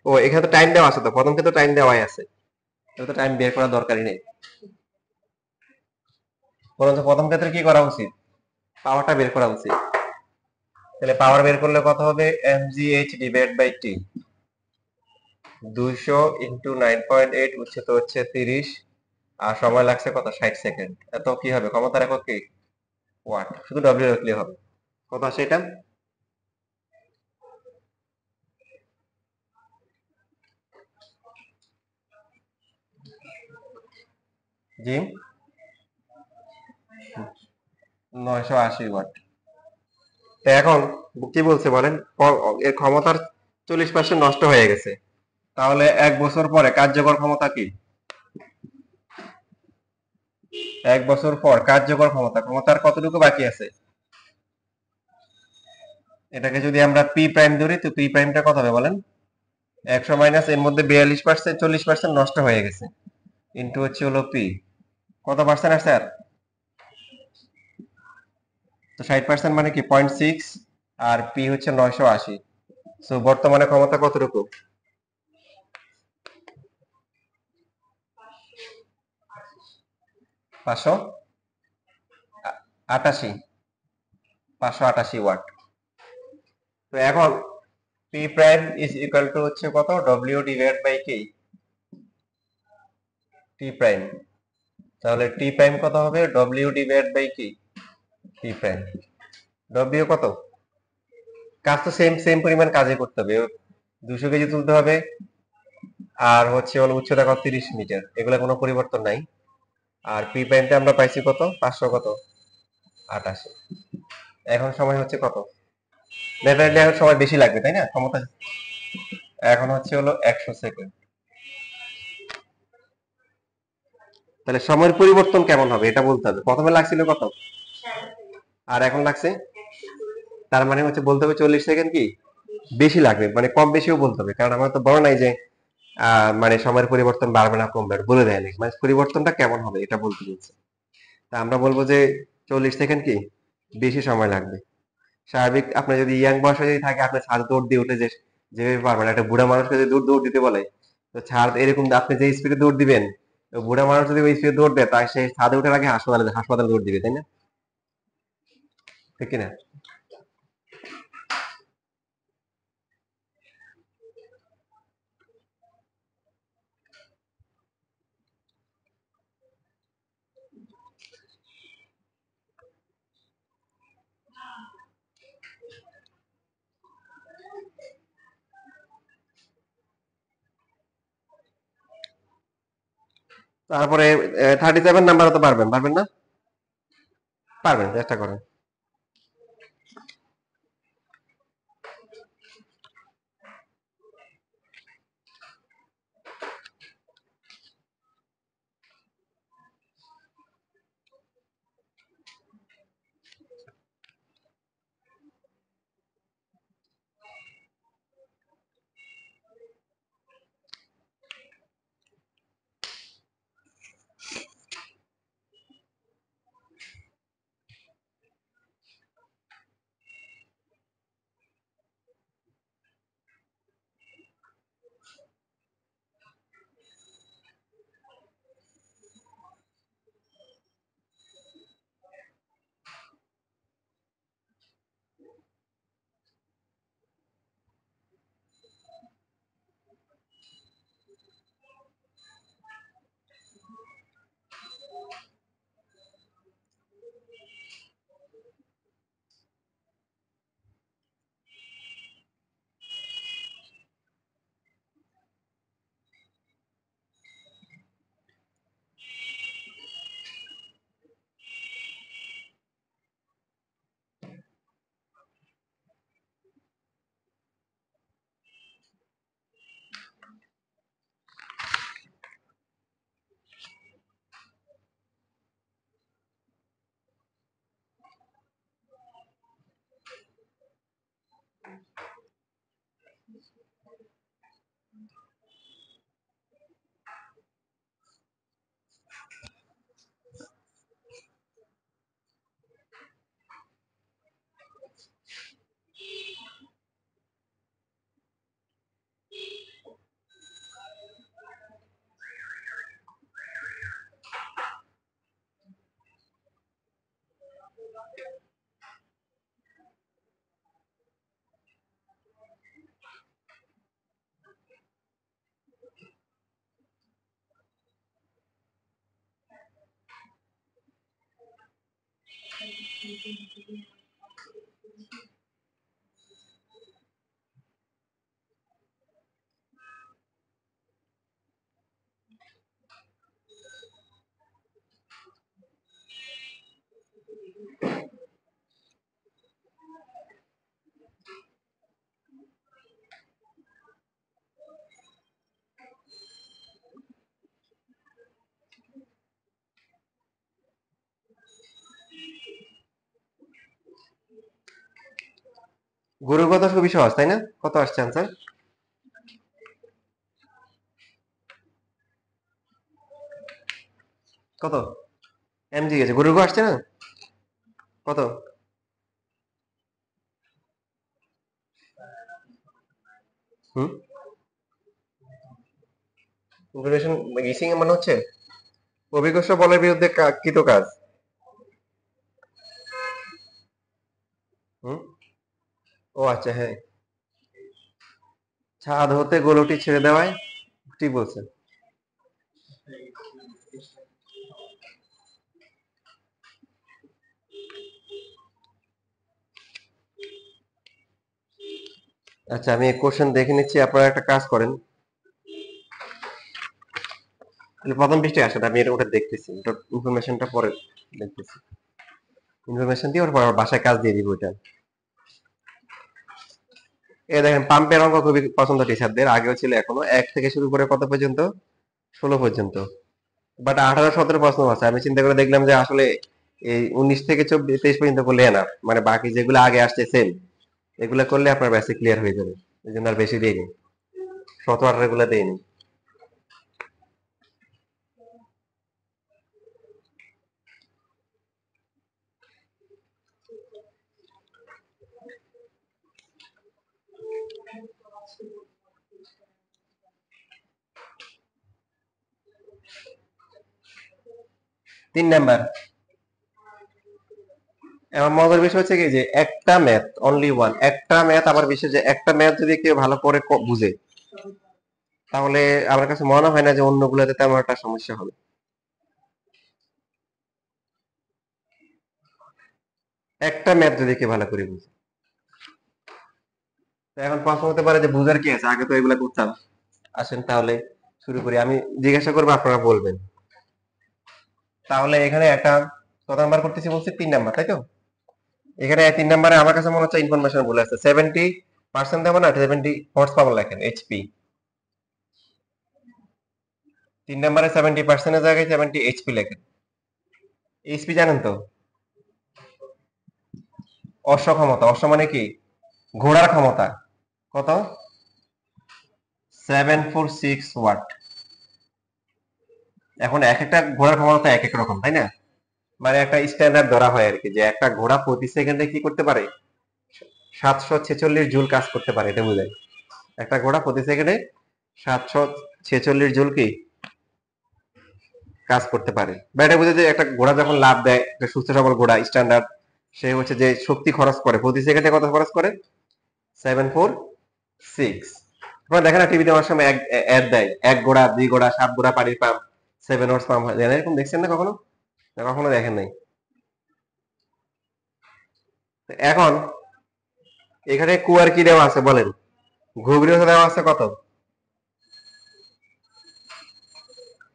ও, এখানে তো টাইম দেওয়া আছে, তো প্রথম ক্ষেত্রে টাইম দেওয়াই আছে, এটা তো টাইম বের করার দরকারই নেই। বরঞ্চ প্রথম ক্ষেত্রে কি করা উচিত? পাওয়ারটা বের করা উচিত। তাহলে পাওয়ার বের করলে কত হবে? MGH divide by T. 200 into 9.8, উচ্চতা হচ্ছে 30, আর সময় লাগছে কত? 60 সেকেন্ড। এত কি হবে? ক্ষমতার একক কি? ওয়াট। শুধু ডব্লিউ রাখলে হবে। কত আসে এটা? জি, 980 ওয়াট। তো এখন কি বলছে বলেন? এর ক্ষমতার 40% নষ্ট হয়ে গেছে। তাহলে 1 বছর পরে কার্যকর ক্ষমতা কি? 1 বছর পর কার্যকর ক্ষমতা, ক্ষমতার কতটুকু বাকি আছে? এটাকে যদি আমরা পি প্রাইম ধরি, তো পি প্রাইমটা কত হবে বলেন? 100 মাইনাস এর মধ্যে 42%, 40% নষ্ট হয়ে গেছে, ইন্টু হচ্ছে হলো পি। কত পার্সেন্ট আছে আর? তো 60% মানে কি 0.6, আর পি হচ্ছে 980। সো বর্তমানে ক্ষমতা কতটুকু? 588। 588 ওয়াট। তো এখন P prime is equal to হচ্ছে কত? ডব্লিউ ডিভাইড বাই কি? টি প্রাইম। তাহলে টি প্রাইম কত হবে? ডব্লিউ ডিভাইড বাই কি? টি প্রাইম। ডব্লিউ কত? কাজ তো সেম সেম পরিমাণ কাজই করতে হবে। 200 কেজি তুলতে হবে, আর হচ্ছে হলো উচ্চতা কত? 30 মিটার। এগুলো কোনো পরিবর্তন নাই। আর পি প্রাইমটা আমরা পাইছি কত? 500 কত? 88। এখন সময় হচ্ছে কত? ডেফিনেটলি এখন সময় বেশি লাগবে, তাই না? ক্ষমতা এখন হচ্ছে হলো 100 সেকেন্ড। তাহলে সময়ের পরিবর্তন কেমন হবে এটা বলতে হবে। প্রথমে লাগছিল কত, আর এখন লাগছে? তার মানে হচ্ছে বলতে হবে 40 সেকেন্ড কি বেশি লাগবে, মানে কম বেশিও বলতে হবে, কারণ আমার তো বড় নাই যে মানে সময়ের পরিবর্তন বাড়বে না কমবে, বলে দেয় নাকি, মানে পরিবর্তনটা কেমন হবে এটা বলতে বলছে। তা আমরা বলবো যে 40 সেকেন্ড কি বেশি সময় লাগবে। স্বাভাবিক আপনার যদি ইয়াং বয়সে যদি থাকে, আপনি ছাদ দৌড় দিয়ে উঠে যে যেভাবে পারবেন, একটা বুড়া মানুষকে যদি দৌড় দৌড় দিতে বলে, তো ছাদ এরকম আপনি যে স্পিডে দৌড় দিবেন, তো বুড়া মানুষ যদি ওই স্পিডে দৌড় দেয়, তাই সে ছাদে উঠার আগে হাসপাতালে হাসপাতালে দৌড় দিবে, তাই না? ঠিক কিনা? তারপরে 37 নাম্বার তো পারবেন, পারবেন না? পারবেন, চেষ্টা করেন। গরুর কথা খুবই সহজ, তাই না? কত আসছে আনসার? কত? এমজি গেছে, গরুর গো আসছে না? কত? হুম, ইনফরমেশন মিসিং মানে হচ্ছে অভিজ্ঞ বলের বিরুদ্ধে কৃত কাজ। হুম, ও আচ্ছা, হ্যাঁ। ছাদ হতে গোলকটি ছেড়ে দেওয়ায়, ঠিক বলছেন। আচ্ছা, আমি কোশ্চেন দেখে নিচ্ছি, আপনারা একটা কাজ করেন। তাহলে প্রথম পৃষ্ঠায় আসেন, আমি ওটা দেখতেছি, ওটা ইনফরমেশনটা পরে দেখতেছি। ইনফরমেশন দিয়ে ওর পর আবার বাসায় কাজ দিয়ে দিব ওইটা। এই দেখেন, পাম্পের অঙ্ক খুবই পছন্দ টিচারদের, আগেও ছিল এখনো। 1 থেকে শুরু করে কত পর্যন্ত? 16 পর্যন্ত। বাট 18-17 প্রশ্ন আছে। আমি চিন্তা করে দেখলাম যে আসলে এই 19 থেকে 23 পর্যন্ত করলে এনাফ, মানে বাকি যেগুলো আগে আসছে সেম, এগুলা করলে আপনার বেসিক ক্লিয়ার হয়ে যাবে। এই জন্য আর বেশি দেয়নি, 17-18 গুলা দেয়নি। 3 নাম্বার। এবার মজার বিষয় হচ্ছে কি, যে একটা ম্যাথ, অনলি ওয়ান, একটা ম্যাথ, আবার বিশেষ যে একটা ম্যাথ যদি কেউ ভালো করে বুঝে, তাহলে আমার কাছে মনে হয় না যে অন্যগুলোতে তেমন একটা সমস্যা হবে। একটা ম্যাথ যদি কেউ ভালো করে বুঝে। তো এখন প্রশ্ন হতে পারে যে বুঝার কি আছে, আগে তো এগুলা করতাম। আসেন তাহলে শুরু করি, আমি জিজ্ঞাসা করবো, আপনারা বলবেন। তাহলে এখানে একটা কত নাম্বার করতেছি বলছি 3 নাম্বার, তাই তো? এখানে 3 নাম্বারে আমার কাছে মনে হচ্ছে ইনফরমেশন ভুল আছে। 70% দেবো না, 70 হর্স পাওয়ার লেখেন, এইচপি। 3 নাম্বারে 70% এর জায়গায় 70 এইচপি লেখেন। এইচপি জানেন তো? অশ্ব ক্ষমতা। অশ্ব মানে কি? ঘোড়ার ক্ষমতা। কত? 746 ওয়াট। এখন এক একটা ঘোড়ার ক্ষমতা এক এক রকম, তাই না? মানে একটা স্ট্যান্ডার্ড ধরা হয় আর কি, যে একটা ঘোড়া প্রতি সেকেন্ডে কি করতে পারে? 746 জুল কাজ করতে পারে, এটা বোঝায়। একটা ঘোড়া প্রতি সেকেন্ডে 746 জুল কি কাজ করতে পারে। বা এটা বুঝে যে একটা ঘোড়া যখন লাফ দেয়, একটা সুস্থ সবল ঘোড়া স্ট্যান্ডার্ড, সে হচ্ছে যে শক্তি খরচ করে প্রতি সেকেন্ডে কত খরচ করে? 746। আপনারা দেখেন না টিভিতে অনেক সময় অ্যাড দেয়, 1 ঘোড়া 2 ঘোড়া 7 ঘোড়া পানির পাম্প, 7 হর্স পাম্প, এরকম দেখছেন না কখনো? না, কখনো দেখেন নাই। এখন এখানে কুয়ার কি দেওয়া আছে বলেন? গভীরতা দেওয়া আছে কত?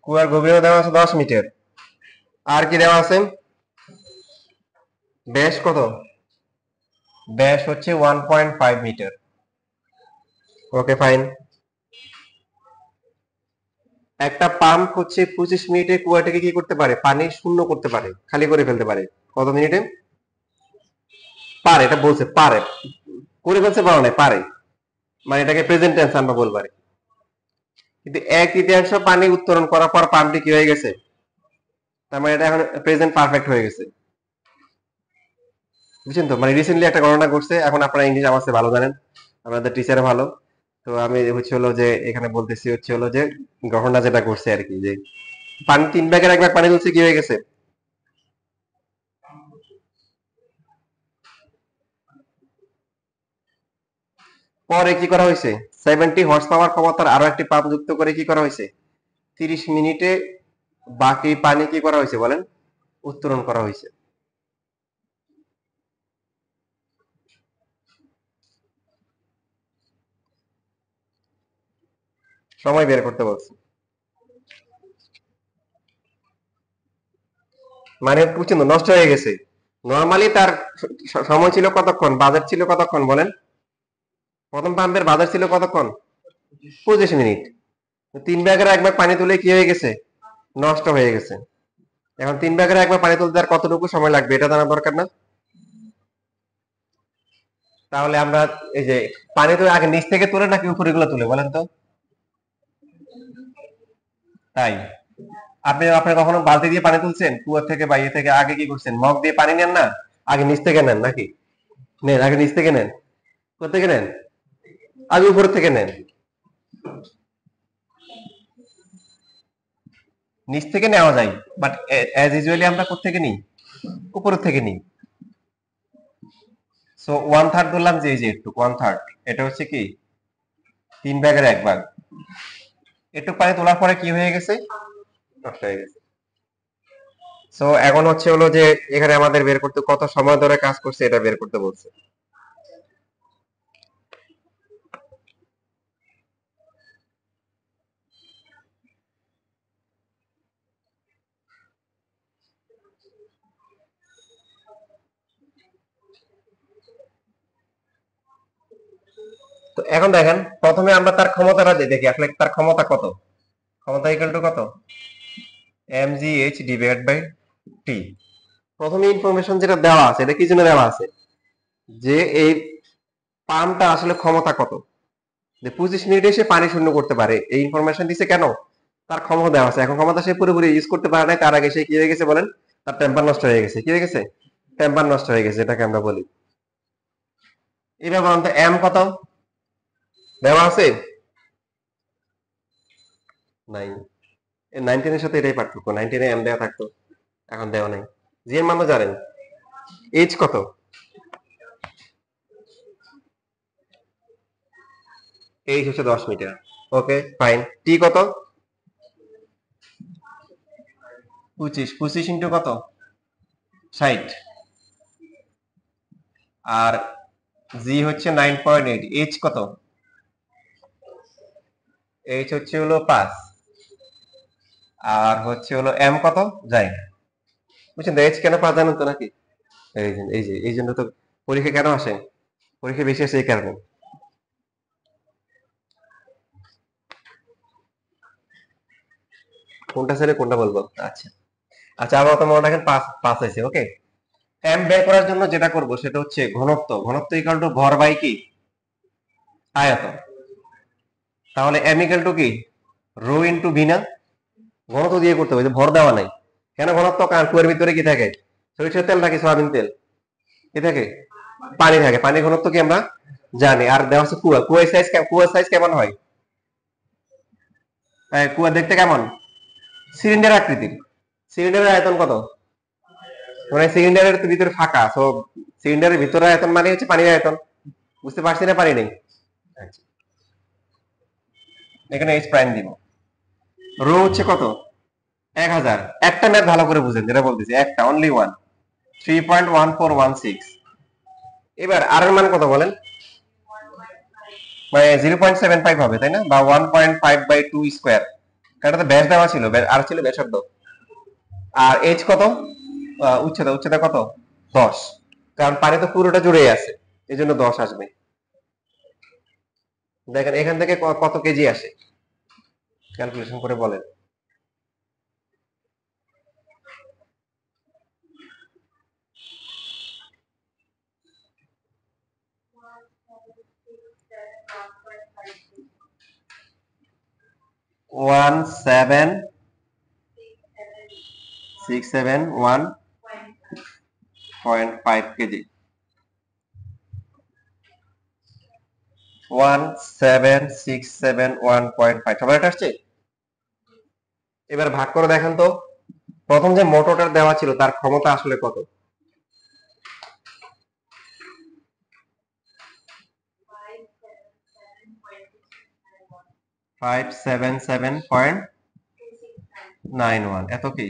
কুয়ার গভীরতা দেওয়া আছে 10 মিটার। আর কি দেওয়া আছে? ব্যাস কত? ব্যাস হচ্ছে 1.5 মিটার। ওকে, ফাইন। একটা পাম্প হচ্ছে 25 মিনিটে কুয়াটাকে কি করতে পারে? পানি শূন্য করতে পারে, খালি করে ফেলতে পারে। কত মিনিটে পারে? এটা বলছে পারে, করে ফেলছে বলা নাই, পারে। মানে এটাকে প্রেজেন্ট টেন্স আমরা বলবো আর কি। কিন্তু 1/3 পানি উত্তোলন করার পর পাম্পটি কি হয়ে গেছে? তার মানে এটা এখন প্রেজেন্ট পারফেক্ট হয়ে গেছে। বুঝছেন তো? মানে রিসেন্টলি একটা ঘটনা ঘটছে। এখন আপনারা ইংলিশ আমার চেয়ে ভালো জানেন, আপনাদের টিচার ভালো। তো আমি হচ্ছে হলো যে এখানে বলতেছি হচ্ছে হলো যে ঘটনা যেটা ঘটছে আর কি, যে পানি 3 ভাগের 1 ভাগ পানি তুলছে, কি হয়ে গেছে? পরে কি করা হয়েছে? 70 হর্স পাওয়ার ক্ষমতার আরো একটি পাম্প যুক্ত করে কি করা হয়েছে? 30 মিনিটে বাকি পানি কি করা হয়েছে বলেন? উত্তোলন করা হয়েছে। সময় বের করতে বলছে। মানে বুঝছেন তো, নষ্ট হয়ে গেছে। নর্মালি তার সময় ছিল কতক্ষণ, বাজেট ছিল কতক্ষণ বলেন? প্রথম পাম্পের বাজার ছিল কতক্ষণ? 25 মিনিট। 3 ভাগের 1 ভাগ পানি তুলে কি হয়ে গেছে? নষ্ট হয়ে গেছে। এখন 3 ভাগের 1 ভাগ পানি তুলতে আর কতটুকু সময় লাগবে এটা জানা দরকার না? তাহলে আমরা এই যে পানি তুলে আগে নিচ থেকে তুলে নাকি উপরে গুলো তুলে বলেন তো? তাই আপনি আপনার কখনো বালতি দিয়ে পানি তুলছেন কুয়া থেকে বা ইয়ে থেকে? আগে কি করছেন? মগ দিয়ে পানি নেন না? আগে নিচ থেকে নেন নাকি? নেন, আগে নিচ থেকে নেন। কোথা থেকে নেন? আগে উপর থেকে নেন। নিচ থেকে নেওয়া যায়, বাট অ্যাজ ইউজুয়ালি আমরা কোথা থেকে নিই? উপর থেকে নিই। সো 1/3 ধরলাম, যে এই যে একটু 1/3, এটা হচ্ছে কি 3 ভাগের 1 ভাগ। একটু পানি তোলার পরে কি হয়ে গেছে? নষ্ট হয়ে গেছে। সো এখন হচ্ছে হলো যে এখানে আমাদের বের করতে কত সময় ধরে কাজ করছে এটা বের করতে বলছে। তো এখন দেখেন, প্রথমে আমরা তার ক্ষমতাটা দেখি আসলে তার ক্ষমতা কত। ক্ষমতা ইকুয়াল টু কত? mgh ডিভাইড বাই টি। প্রথমে ইনফরমেশন যেটা দেওয়া আছে, এটা কি জন্য দেওয়া আছে? যে এই পাম্পটা আসলে ক্ষমতা কত, যে 25 মিনিটে সে পানি শূন্য করতে পারে, এই ইনফরমেশন দিছে কেন? তার ক্ষমতা দেওয়া আছে। এখন ক্ষমতা সে পুরোপুরি ইউজ করতে পারে নাই, তার আগে সে কি হয়ে গেছে বলেন? তার টেম্পার নষ্ট হয়ে গেছে। কি হয়ে গেছে? টেম্পার নষ্ট হয়ে গেছে, এটাকে আমরা বলি। এবার বলুন তো এম কত দেওয়া আছে? নাই। 19 এর সাথে এটাই পার্থক্য, 19 এম দেওয়া থাকতো, এখন দেওয়া নাই। জি এর মান তো জানেন। এইচ কত? এইচ হচ্ছে 10 মিটার। ওকে, ফাইন। টি কত? 25। 25 ইন্টু কত? 60। আর জি হচ্ছে 9.8। এইচ কত? এইচ হচ্ছে হলো 5। আর হচ্ছে হলো এম কত? জানি না। বুঝছেন এইচ কেন পাওয়া জানেন তো নাকি? এই জন্য তো পরীক্ষা কেন আসে, পরীক্ষা বেশি আসে এই কারণে। কোনটা ছেড়ে কোনটা বলবো? আচ্ছা আচ্ছা, আবার তো মনে রাখেন পাঁচ পাঁচ আছে। ওকে, এম বের করার জন্য যেটা করব সেটা হচ্ছে ঘনত্ব। ঘনত্ব ইকুয়াল টু ভর বাই কি আয়তন। তাহলে এম ইকুয়াল টু কি রো ইনটু ভি না? ঘনত্ব দিয়ে করতে হবে, ভর দেওয়া নাই। কেন ঘনত্ব? কারণ কুয়ের ভিতরে কি থাকে? সরিষার তেল থাকে, সয়াবিন তেল কি থাকে? পানি থাকে। পানির ঘনত্ব কি আমরা জানি। আর দেওয়া হচ্ছে কুয়া। কুয়ার সাইজ কেমন হয়? কুয়া দেখতে কেমন? সিলিন্ডার আকৃতির। সিলিন্ডারের আয়তন কত? মানে সিলিন্ডারের ভিতরে ফাঁকা, তো সিলিন্ডারের ভিতরে আয়তন মানে হচ্ছে পানির আয়তন। বুঝতে পারছি না? পারি নেই। আচ্ছা, এখানে এইচ প্রাইম দিব। রো হচ্ছে কত? 1000। একটা ম্যাথ ভালো করে বুঝেন, যেটা বলতেছি, একটা অনলি ওয়ান, 3.1416। এবার আর এর মান কত বলেন? মানে 0.75 হবে তাই না? বা 1.5/2 কারণ এটা ব্যাস দেওয়া ছিল, আর ছিল ব্যাসার্ধ। আর এইচ কত? উচ্চতা, উচ্চতা কত? 10। কারণ পানি তো পুরোটা জুড়েই আছে, এই জন্য 10 আসবে। দেখেন এখান থেকে কত কেজি আসে, ক্যালকুলেশন করে বলেন। 17671.5 কেজি। 17671.5 সবার এটা আসছে? এবার ভাগ করে দেখেন তো, প্রথম যে মোটরটা দেওয়া ছিল তার ক্ষমতা আসলে কত? 577.91, এত কি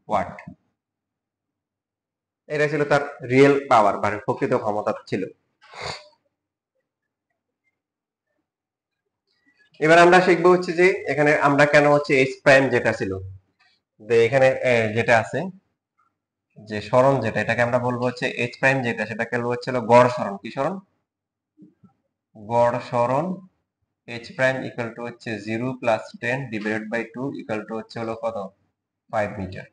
ওয়াট। এটা ছিল তার রিয়েল পাওয়ার, মানে প্রকৃত ক্ষমতা ছিল। এবার আমরা শিখবো হচ্ছে যে এখানে আমরা কেন হচ্ছে এইচ প্রাইম যেটা ছিল, এখানে যেটা আছে যে সরণ, যেটা এটাকে আমরা বলবো হচ্ছে এইচ প্রাইম, যেটা সেটাকে বলবো হচ্ছে গড় সরণ। কি সরণ? গড় সরণ। এইচ প্রাইম ইকুয়াল টু হচ্ছে 0 + 10 ডিভাইডেড বাই 2 ইকুয়াল টু হচ্ছে হলো কত? 5 মিটার।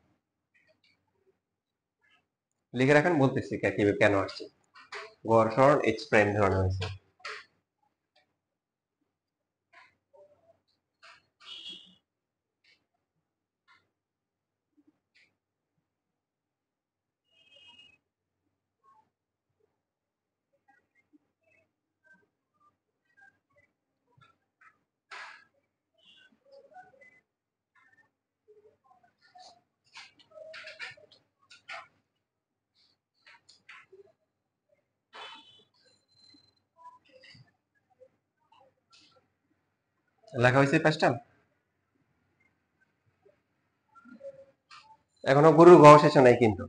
লিখে রাখেন, বলতেছি কেন আসছে। গড় সরণ এইচ প্রাইম ধরানো হয়েছে। লেখা হয়েছে পাঁচটা। এখনো গরুর ঘ শেষ নাই কিন্তু।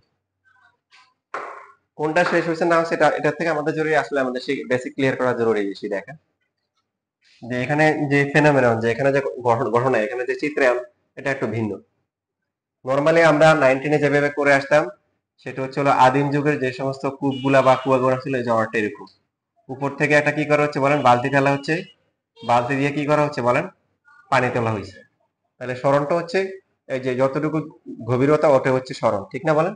কোনটা শেষ হয়েছে না সেটা, এটা থেকে আমাদের জরুরি, আসলে আমাদের সেই বেসিক ক্লিয়ার করা জরুরি বেশি। দেখা যে এখানে যে ফেনোমেনন, যে এখানে যে ঘটনা, এখানে যে চিত্রায়ন, এটা একটু ভিন্ন। নরমালি আমরা 19 যেভাবে করে আসতাম সেটা হচ্ছে হলো আদিম যুগের যে সমস্ত কূপগুলা বা কুয়াগুলা ছিল, এই যে অর্থ এরকম উপর থেকে একটা কি করা হচ্ছে বলেন, বালতি ফেলা হচ্ছে, বালতি দিয়ে কি করা হচ্ছে বলেন, পানি তোলা হয়েছে। তাহলে সরণটা হচ্ছে এই যে যতটুকু গভীরতা, ওটা হচ্ছে সরণ, ঠিক না বলেন?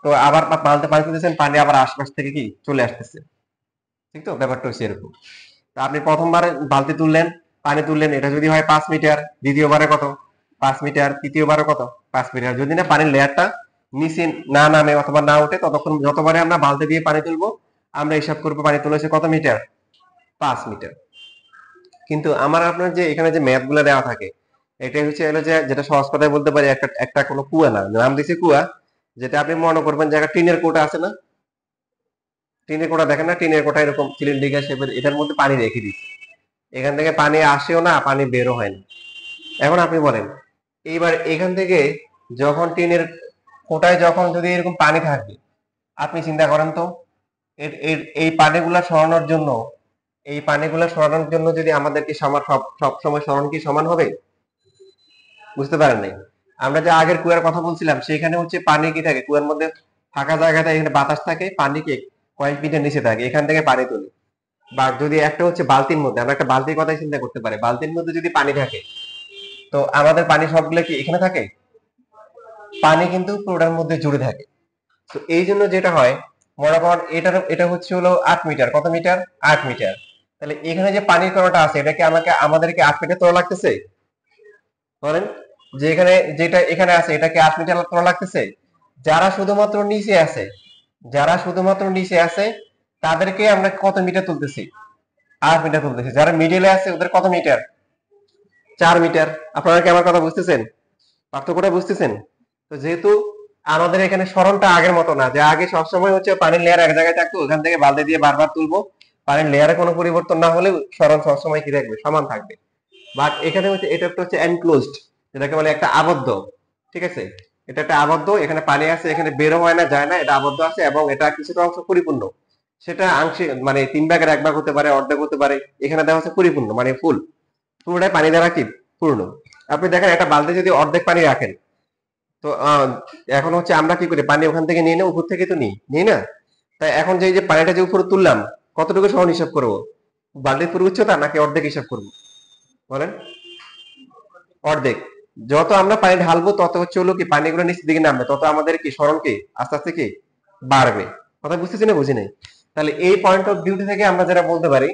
তো আবার বালতি পানি তুলতেছেন, পানি আবার আশপাশ থেকে কি চলে আসতেছে, ঠিক তো? ব্যাপারটা হচ্ছে এরকম। তা আপনি প্রথমবারে বালতি তুললেন, পানি তুললেন, এটা যদি হয় 5 মিটার, দ্বিতীয়বারে কত? 5 মিটার, তৃতীয়বারে কত? 5 মিটার। যদি না পানির লেয়ারটা নিচে না নামে অথবা না ওঠে, ততক্ষণ যতবারে আমরা বালতি দিয়ে পানি তুলবো, আমরা হিসাব করবো পানি তুলেছে কত মিটার? 5 মিটার। কিন্তু আমার আপনার যে এখানে যে ম্যাথ গুলা দেওয়া থাকে, এটাই হচ্ছে হলো যে, যেটা সহজ কথায় বলতে পারি, একটা একটা কোনো কুয়া না, নাম দিছি কুয়া। যেটা আপনি মনে করবেন যে একটা টিনের কোটা আছে না, টিনের কোটা দেখেন না, টিনের কোটা এরকম সিলিন্ড্রিক্যাল শেপের, এটার মধ্যে পানি রেখে দিচ্ছে, এখান থেকে পানি আসেও না, পানি বেরও হয় না। এখন আপনি বলেন, এইবার এখান থেকে যখন টিনের কোটায় যখন যদি এরকম পানি থাকে, আপনি চিন্তা করেন তো, এই পানিগুলা সরানোর জন্য, এই পানিগুলা সরানোর জন্য যদি আমাদের কি সব সময় সরণ কি সমান হবে? বুঝতে পারেন নাই? আমরা যে আগের কুয়ার কথা বলছিলাম সেখানে হচ্ছে পানি কি থাকে কুয়ার মধ্যে, ফাঁকা জায়গাতে এখানে বাতাস থাকে, পানি কি কয়েক মিটার নিচে থাকে, এখান থেকে পানি তুলি। বা যদি একটা হচ্ছে বালতির মধ্যে, আমরা একটা বালতির কথাই চিন্তা করতে পারি, বালতির মধ্যে যদি পানি থাকে, তো আমাদের পানি সবগুলো কি এখানে থাকে? পানি কিন্তু পুরোটার মধ্যে জুড়ে থাকে। তো এই জন্য যেটা হয়, মনে করেন এটা হচ্ছে হলো 8 মিটার, কত মিটার? 8 মিটার। তাহলে এখানে যে পানির কণাটা আছে এটা কি আমাদেরকে 8 মিটার তোলা লাগতেছে? বলেন, যে এখানে যেটা এখানে আছে এটা কি 8 মিটার তোলা লাগতেছে? যারা শুধুমাত্র নিচে আছে, যারা শুধুমাত্র নিচে আছে তাদেরকে আমরা কত মিটার তুলতেছি? 8 মিটার তুলতেছি। যারা মিডিলে আছে ওদের কত মিটার? 4 মিটার। আপনারা কি আমার কথা বুঝতেছেন? পার্থক্যটা বুঝতেছেন? তো যেহেতু আমাদের এখানে সরণটা আগের মতো না, যে আগে সবসময় হচ্ছে পানির লেয়ার এক জায়গায় থাকতো, ওখান থেকে বালতি দিয়ে বারবার তুলবো, পানির লেয়ারে কোনো পরিবর্তন না হলে সরণ সবসময় কি থাকবে? সমান থাকবে। বাট এখানে হচ্ছে এটা হচ্ছে এনক্লোজড, যেটাকে বলে একটা আবদ্ধ। ঠিক আছে, এটা একটা আবদ্ধ, এখানে পানি আছে, এখানে বেরো হয় না, যায় না, এটা আবদ্ধ আছে এবং এটা কিছুটা অংশ পরিপূর্ণ। সেটা আংশিক, মানে 3 ভাগের 1 ভাগ হতে পারে, অর্ধেক হতে পারে। এখানে দেওয়া হচ্ছে পরিপূর্ণ, মানে ফুল, পুরোটাই পানি দ্বারা কি পূর্ণ। আপনি দেখেন একটা বালতি যদি অর্ধেক পানি রাখেন, তো এখন হচ্ছে আমরা কি করি, পানি ওখান থেকে নিয়ে না, উপর থেকে তো নিই না। তাই এখন যে পানিটা যে উপরে তুললাম, কতটুকু সহন হিসাব করবো? বালতির পুরো উচ্চতা নাকি অর্ধেক হিসাব করবো? বলেন। অর্ধেক। যত আমরা পানি ঢালবো তত হচ্ছে হলো কি পানিগুলো নিচের দিকে নামবে, তত আমাদের কি সরণ কি আস্তে আস্তে কি বাড়বে। কথা বুঝতেছি না বুঝি নাই? তাহলে এই পয়েন্ট অফ ভিউ থেকে আমরা যেটা বলতে পারি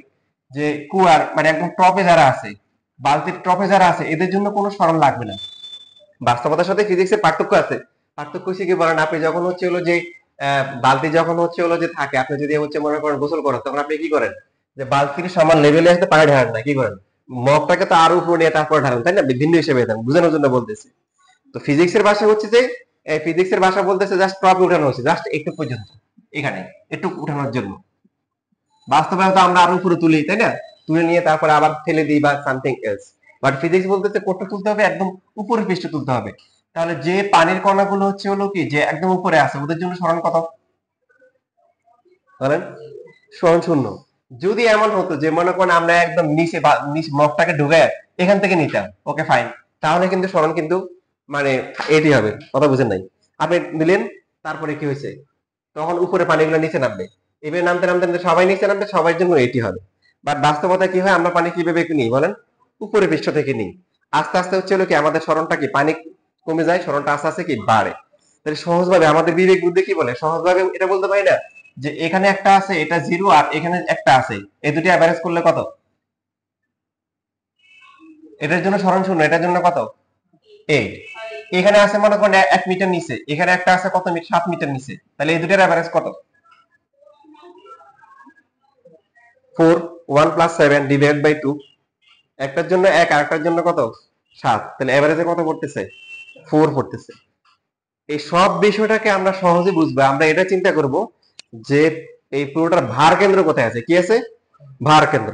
যে কুয়ার মানে একদম টপে যারা আছে, বালতির টপে যারা আছে, এদের জন্য কোনো সরণ লাগবে না। বাস্তবতার সাথে ফিজিক্সের পার্থক্য আছে। পার্থক্য হচ্ছে কি বলেন, আপনি যখন হচ্ছে হলো যে বালতি যখন হচ্ছে হলো যে থাকে, আপনি যদি হচ্ছে মনে করেন গোসল করেন, তখন আপনি কি করেন, যে বালতির সমান লেভেলে আসতে পানি ঢালেন না, কি করেন, মগটাকে তো আরো উপরে নিয়ে তারপরে ঢালেন, তাই না? ভিন্ন হিসেবে দেন, বোঝানোর জন্য বলতেছি। তো ফিজিক্সের ভাষা হচ্ছে যে ফিজিক্সের ভাষা বলতেছে জাস্ট টপে উঠানো হচ্ছে, জাস্ট একটু পর্যন্ত, এখানে একটু উঠানোর জন্য। বাস্তবে তো আমরা আরো উপরে তুলি, তাই না? তুলে নিয়ে তারপরে আবার ফেলে দিই বা সামথিং এলস। বাট ফিজিক্স বলতেছে কোটটা তুলতে হবে একদম উপরের পৃষ্ঠে তুলতে হবে। তাহলে যে পানির কণাগুলো হচ্ছে হলো কি যে একদম উপরে আছে, ওদের জন্য সরণ কত বলেন? সরণ শূন্য। যদি এমন হতো যে মনে করেন আমরা একদম নিচে বা নিচে মগটাকে ঢুকে এখান থেকে নিতাম, ওকে ফাইন, তাহলে কিন্তু সরণ কিন্তু মানে এটি হবে। কথা বুঝেন নাই? আপনি নিলেন, তারপরে কি হয়েছে, তখন উপরে পানিগুলো নিচে নামবে, এবার নামতে নামতে নামতে সবাই নিচে নামবে, সবার জন্য এটি হবে। বাট বাস্তবতা কি হয়, আমরা পানি কিভাবে নিই বলেন? উপরে পৃষ্ঠ থেকে নিই। আস্তে আস্তে হচ্ছে হলো কি আমাদের সরণটা কি পানি কমে যায়, সরণটা আস্তে আস্তে কি বাড়ে। তাহলে সহজভাবে আমাদের বিবেক বুদ্ধি কি বলে, সহজভাবে এটা বলতে পারি না যে এখানে একটা আছে এটা 0 আর এখানে একটা আছে, এই দুটি অ্যাভারেজ করলে কত? এটার জন্য সরণ শূন্য, এটার জন্য কত? 8। এখানে আছে মনে করেন 1 মিটার নিচে, এখানে একটা আছে কত মিটার? 7 মিটার নিচে, তাহলে এই দুটার অ্যাভারেজ কত? 4। 1 + 7 ডিভাইড বাই 2। একটার জন্য 1 আর একটার জন্য কত? 7। তাহলে এভারেজে কত পড়তেছে? 4 পড়তেছে। এই সব বিষয়টাকে আমরা সহজে বুঝবো, আমরা এটা চিন্তা করব যে এই পুরোটার ভার কেন্দ্র কোথায় আছে, কি আছে? ভার কেন্দ্র।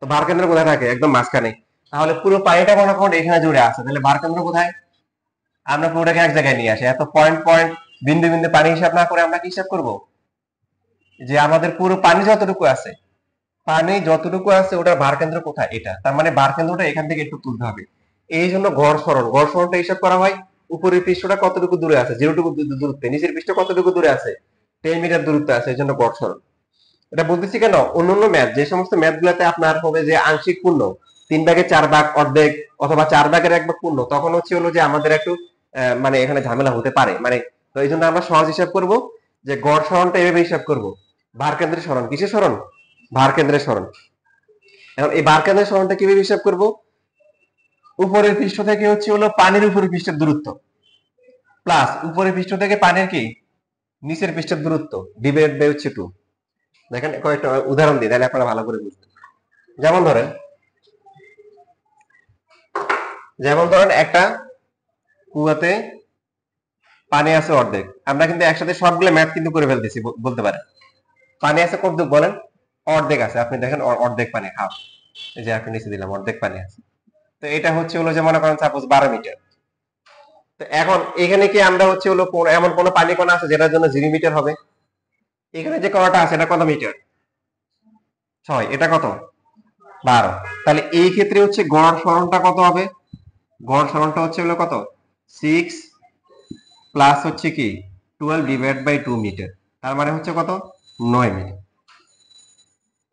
তো ভার কেন্দ্র কোথায় থাকে? একদম মাঝখানে। তাহলে পুরো পানিটা মনে করুন এখানে জুড়ে আছে, তাহলে ভার কেন্দ্র কোথায়? আমরা পুরোটাকে এক জায়গায় নিয়ে আসি, এত পয়েন্ট পয়েন্ট বিন্দু বিন্দু পানি হিসাব না করে আমরা কি হিসাব করব, যে আমাদের পুরো পানি যতটুকু আছে, পানি যতটুকু আছে ওটার ভার কেন্দ্র কোথায়, এটা তার মানে ভার কেন্দ্রটা এখান থেকে একটু তুলতে হবে। এই জন্য গড় সরণটা হিসাব করা হয়, উপরের পৃষ্ঠটা কতটুকু দূরে আছে, 0টুকু দূরত্বে, নিচের পৃষ্ঠ কতটুকু দূরে আছে, 10 মিটার দূরত্বে আছে, এই জন্য গড় সরণ। এটা বলতেছি কেন, অন্যান্য ম্যাথ যে সমস্ত ম্যাথ গুলাতে আপনার হবে যে আংশিক পূর্ণ, 3 ভাগের 4 ভাগ, অর্ধেক, অথবা 4 ভাগের 1 ভাগ পূর্ণ, তখন হচ্ছে হলো যে আমাদের একটু মানে এখানে ঝামেলা হতে পারে, মানে তো এই জন্য আমরা সহজ হিসাব করব যে গড় সরণটা এভাবে হিসাব করব, ভার কেন্দ্রের সরণ, কিসের সরণ? ভার কেন্দ্রের সরণ। এখন এই ভার কেন্দ্রের সরণটা কিভাবে হিসাব করব? উপরের পৃষ্ঠ থেকে হচ্ছে হলো পানির উপরের পৃষ্ঠের দূরত্ব প্লাস উপরের পৃষ্ঠ থেকে পানির কি নিচের পৃষ্ঠের দূরত্ব ডিভাইড বাই হচ্ছে 2। দেখেন কয়েকটা উদাহরণ দিই, তাহলে আপনারা ভালো করে বুঝবেন। যেমন ধরেন, একটা কুয়াতে পানি আছে অর্ধেক, আমরা কিন্তু একসাথে সবগুলো ম্যাথ কিন্তু করে ফেলতেছি বলতে পারেন। পানি আছে কতটুক বলেন? অর্ধেক আছে, আপনি দেখেন অর্ধেক পানি, হাফ। এই যে আপনি নিচে দিলাম অর্ধেক পানি আছে। তো এটা হচ্ছে হলো যে মনে করেন সাপোজ 12 মিটার। তো এখন এখানে কি আমরা হচ্ছে হলো এমন কোন পানি কণা আছে যেটার জন্য 0 মিটার হবে? এখানে যে কণাটা আছে এটা কত মিটার? 6। এটা কত? 12। তাহলে এই ক্ষেত্রে হচ্ছে গড় সরণটা কত হবে? গড় সরণটা হচ্ছে হলো কত? 6 প্লাস হচ্ছে কি 12 ডিভাইড বাই 2 মিটার, তার মানে হচ্ছে কত 9 মিটার।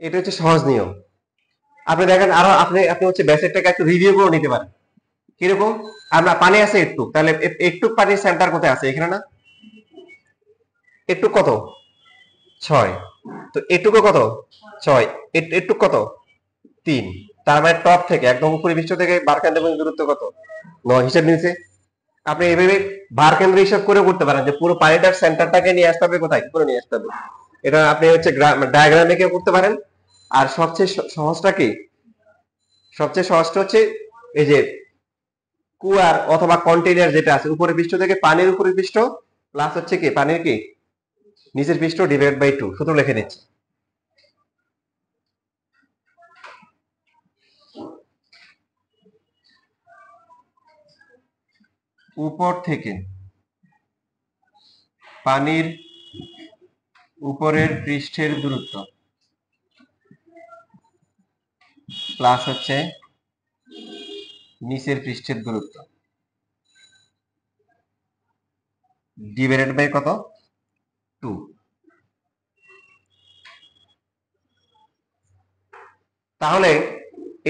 এটা হচ্ছে সহজ নিয়ম। আপনি দেখেন আরো আপনি আপনি হচ্ছে বেসিকটাকে একটু রিভিউ করে নিতে পারেন। কিরকম, আমরা পানি আছে একটু, তাহলে একটু পানির সেন্টার কোথায় আছে, এখানে না? একটু কত 6, তো এটুকু কত 6, একটু কত 3, তার মানে টপ থেকে একদম উপরে পৃষ্ঠ থেকে বার কেন্দ্র পর্যন্ত দূরত্ব কত 9 হিসাব নিয়েছে। আপনি এইভাবে বার কেন্দ্র হিসাব করে করতে পারেন যে পুরো পানিটার সেন্টারটাকে নিয়ে আসতে হবে কোথায়, পুরো নিয়ে আসতে হবে। এটা আপনি হচ্ছে ডায়াগ্রামে কেউ করতে পারেন। আর সবচেয়ে সহজটা কি, সবচেয়ে সহজটা হচ্ছে এই যে কুয়ার অথবা কন্টেইনার যেটা আছে উপরে পৃষ্ঠ থেকে পানির উপরে পৃষ্ঠ প্লাস হচ্ছে কি পানির কি নিচের পৃষ্ঠ ডিভাইড বাই 2, সূত্র লিখে দিচ্ছি। উপর থেকে পানির উপরের পৃষ্ঠের দূরত্ব প্লাস হচ্ছে নিচের পৃষ্ঠের দূরত্ব ডিভাইডেড বাই কত 2। তাহলে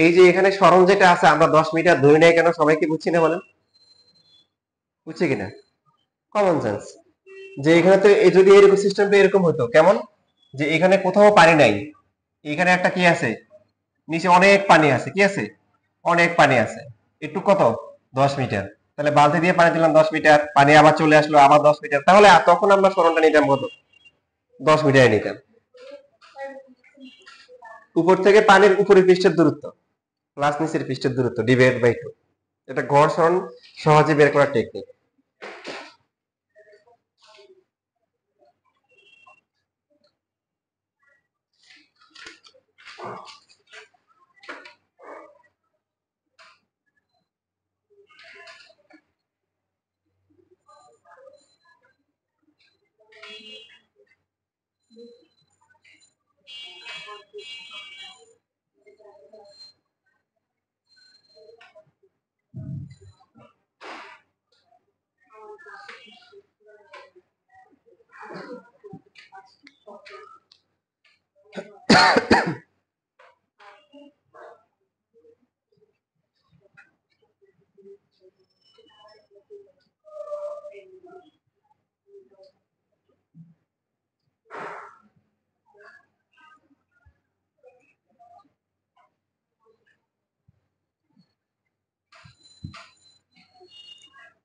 এই যে এখানে সরণ যেটা আছে আমরা 10 মিটার ধরে নেই কেন, সবাইকে বুঝছি না বলেন, বুঝছি কিনা? Common sense. যে এখানে তো যদি এরকম সিস্টেমটা এরকম হতো কেমন, যে এখানে কোথাও পানি নাই, এখানে একটা কি আছে নিচে অনেক পানি আছে, কি আছে অনেক পানি আছে, একটু কত 10 মিটার, তাহলে বালতি দিয়ে পানি দিলাম 10 মিটার, পানি আবার চলে আসলো আবার 10 মিটার, তাহলে তখন আমরা সরণটা নিতাম কত 10 মিটারে নিতাম। উপর থেকে পানির উপরের পৃষ্ঠের দূরত্ব প্লাস নিচের পৃষ্ঠের দূরত্ব ডিভাইড বাই 2, এটা গড় সরণ সহজে বের করার টেকনিক।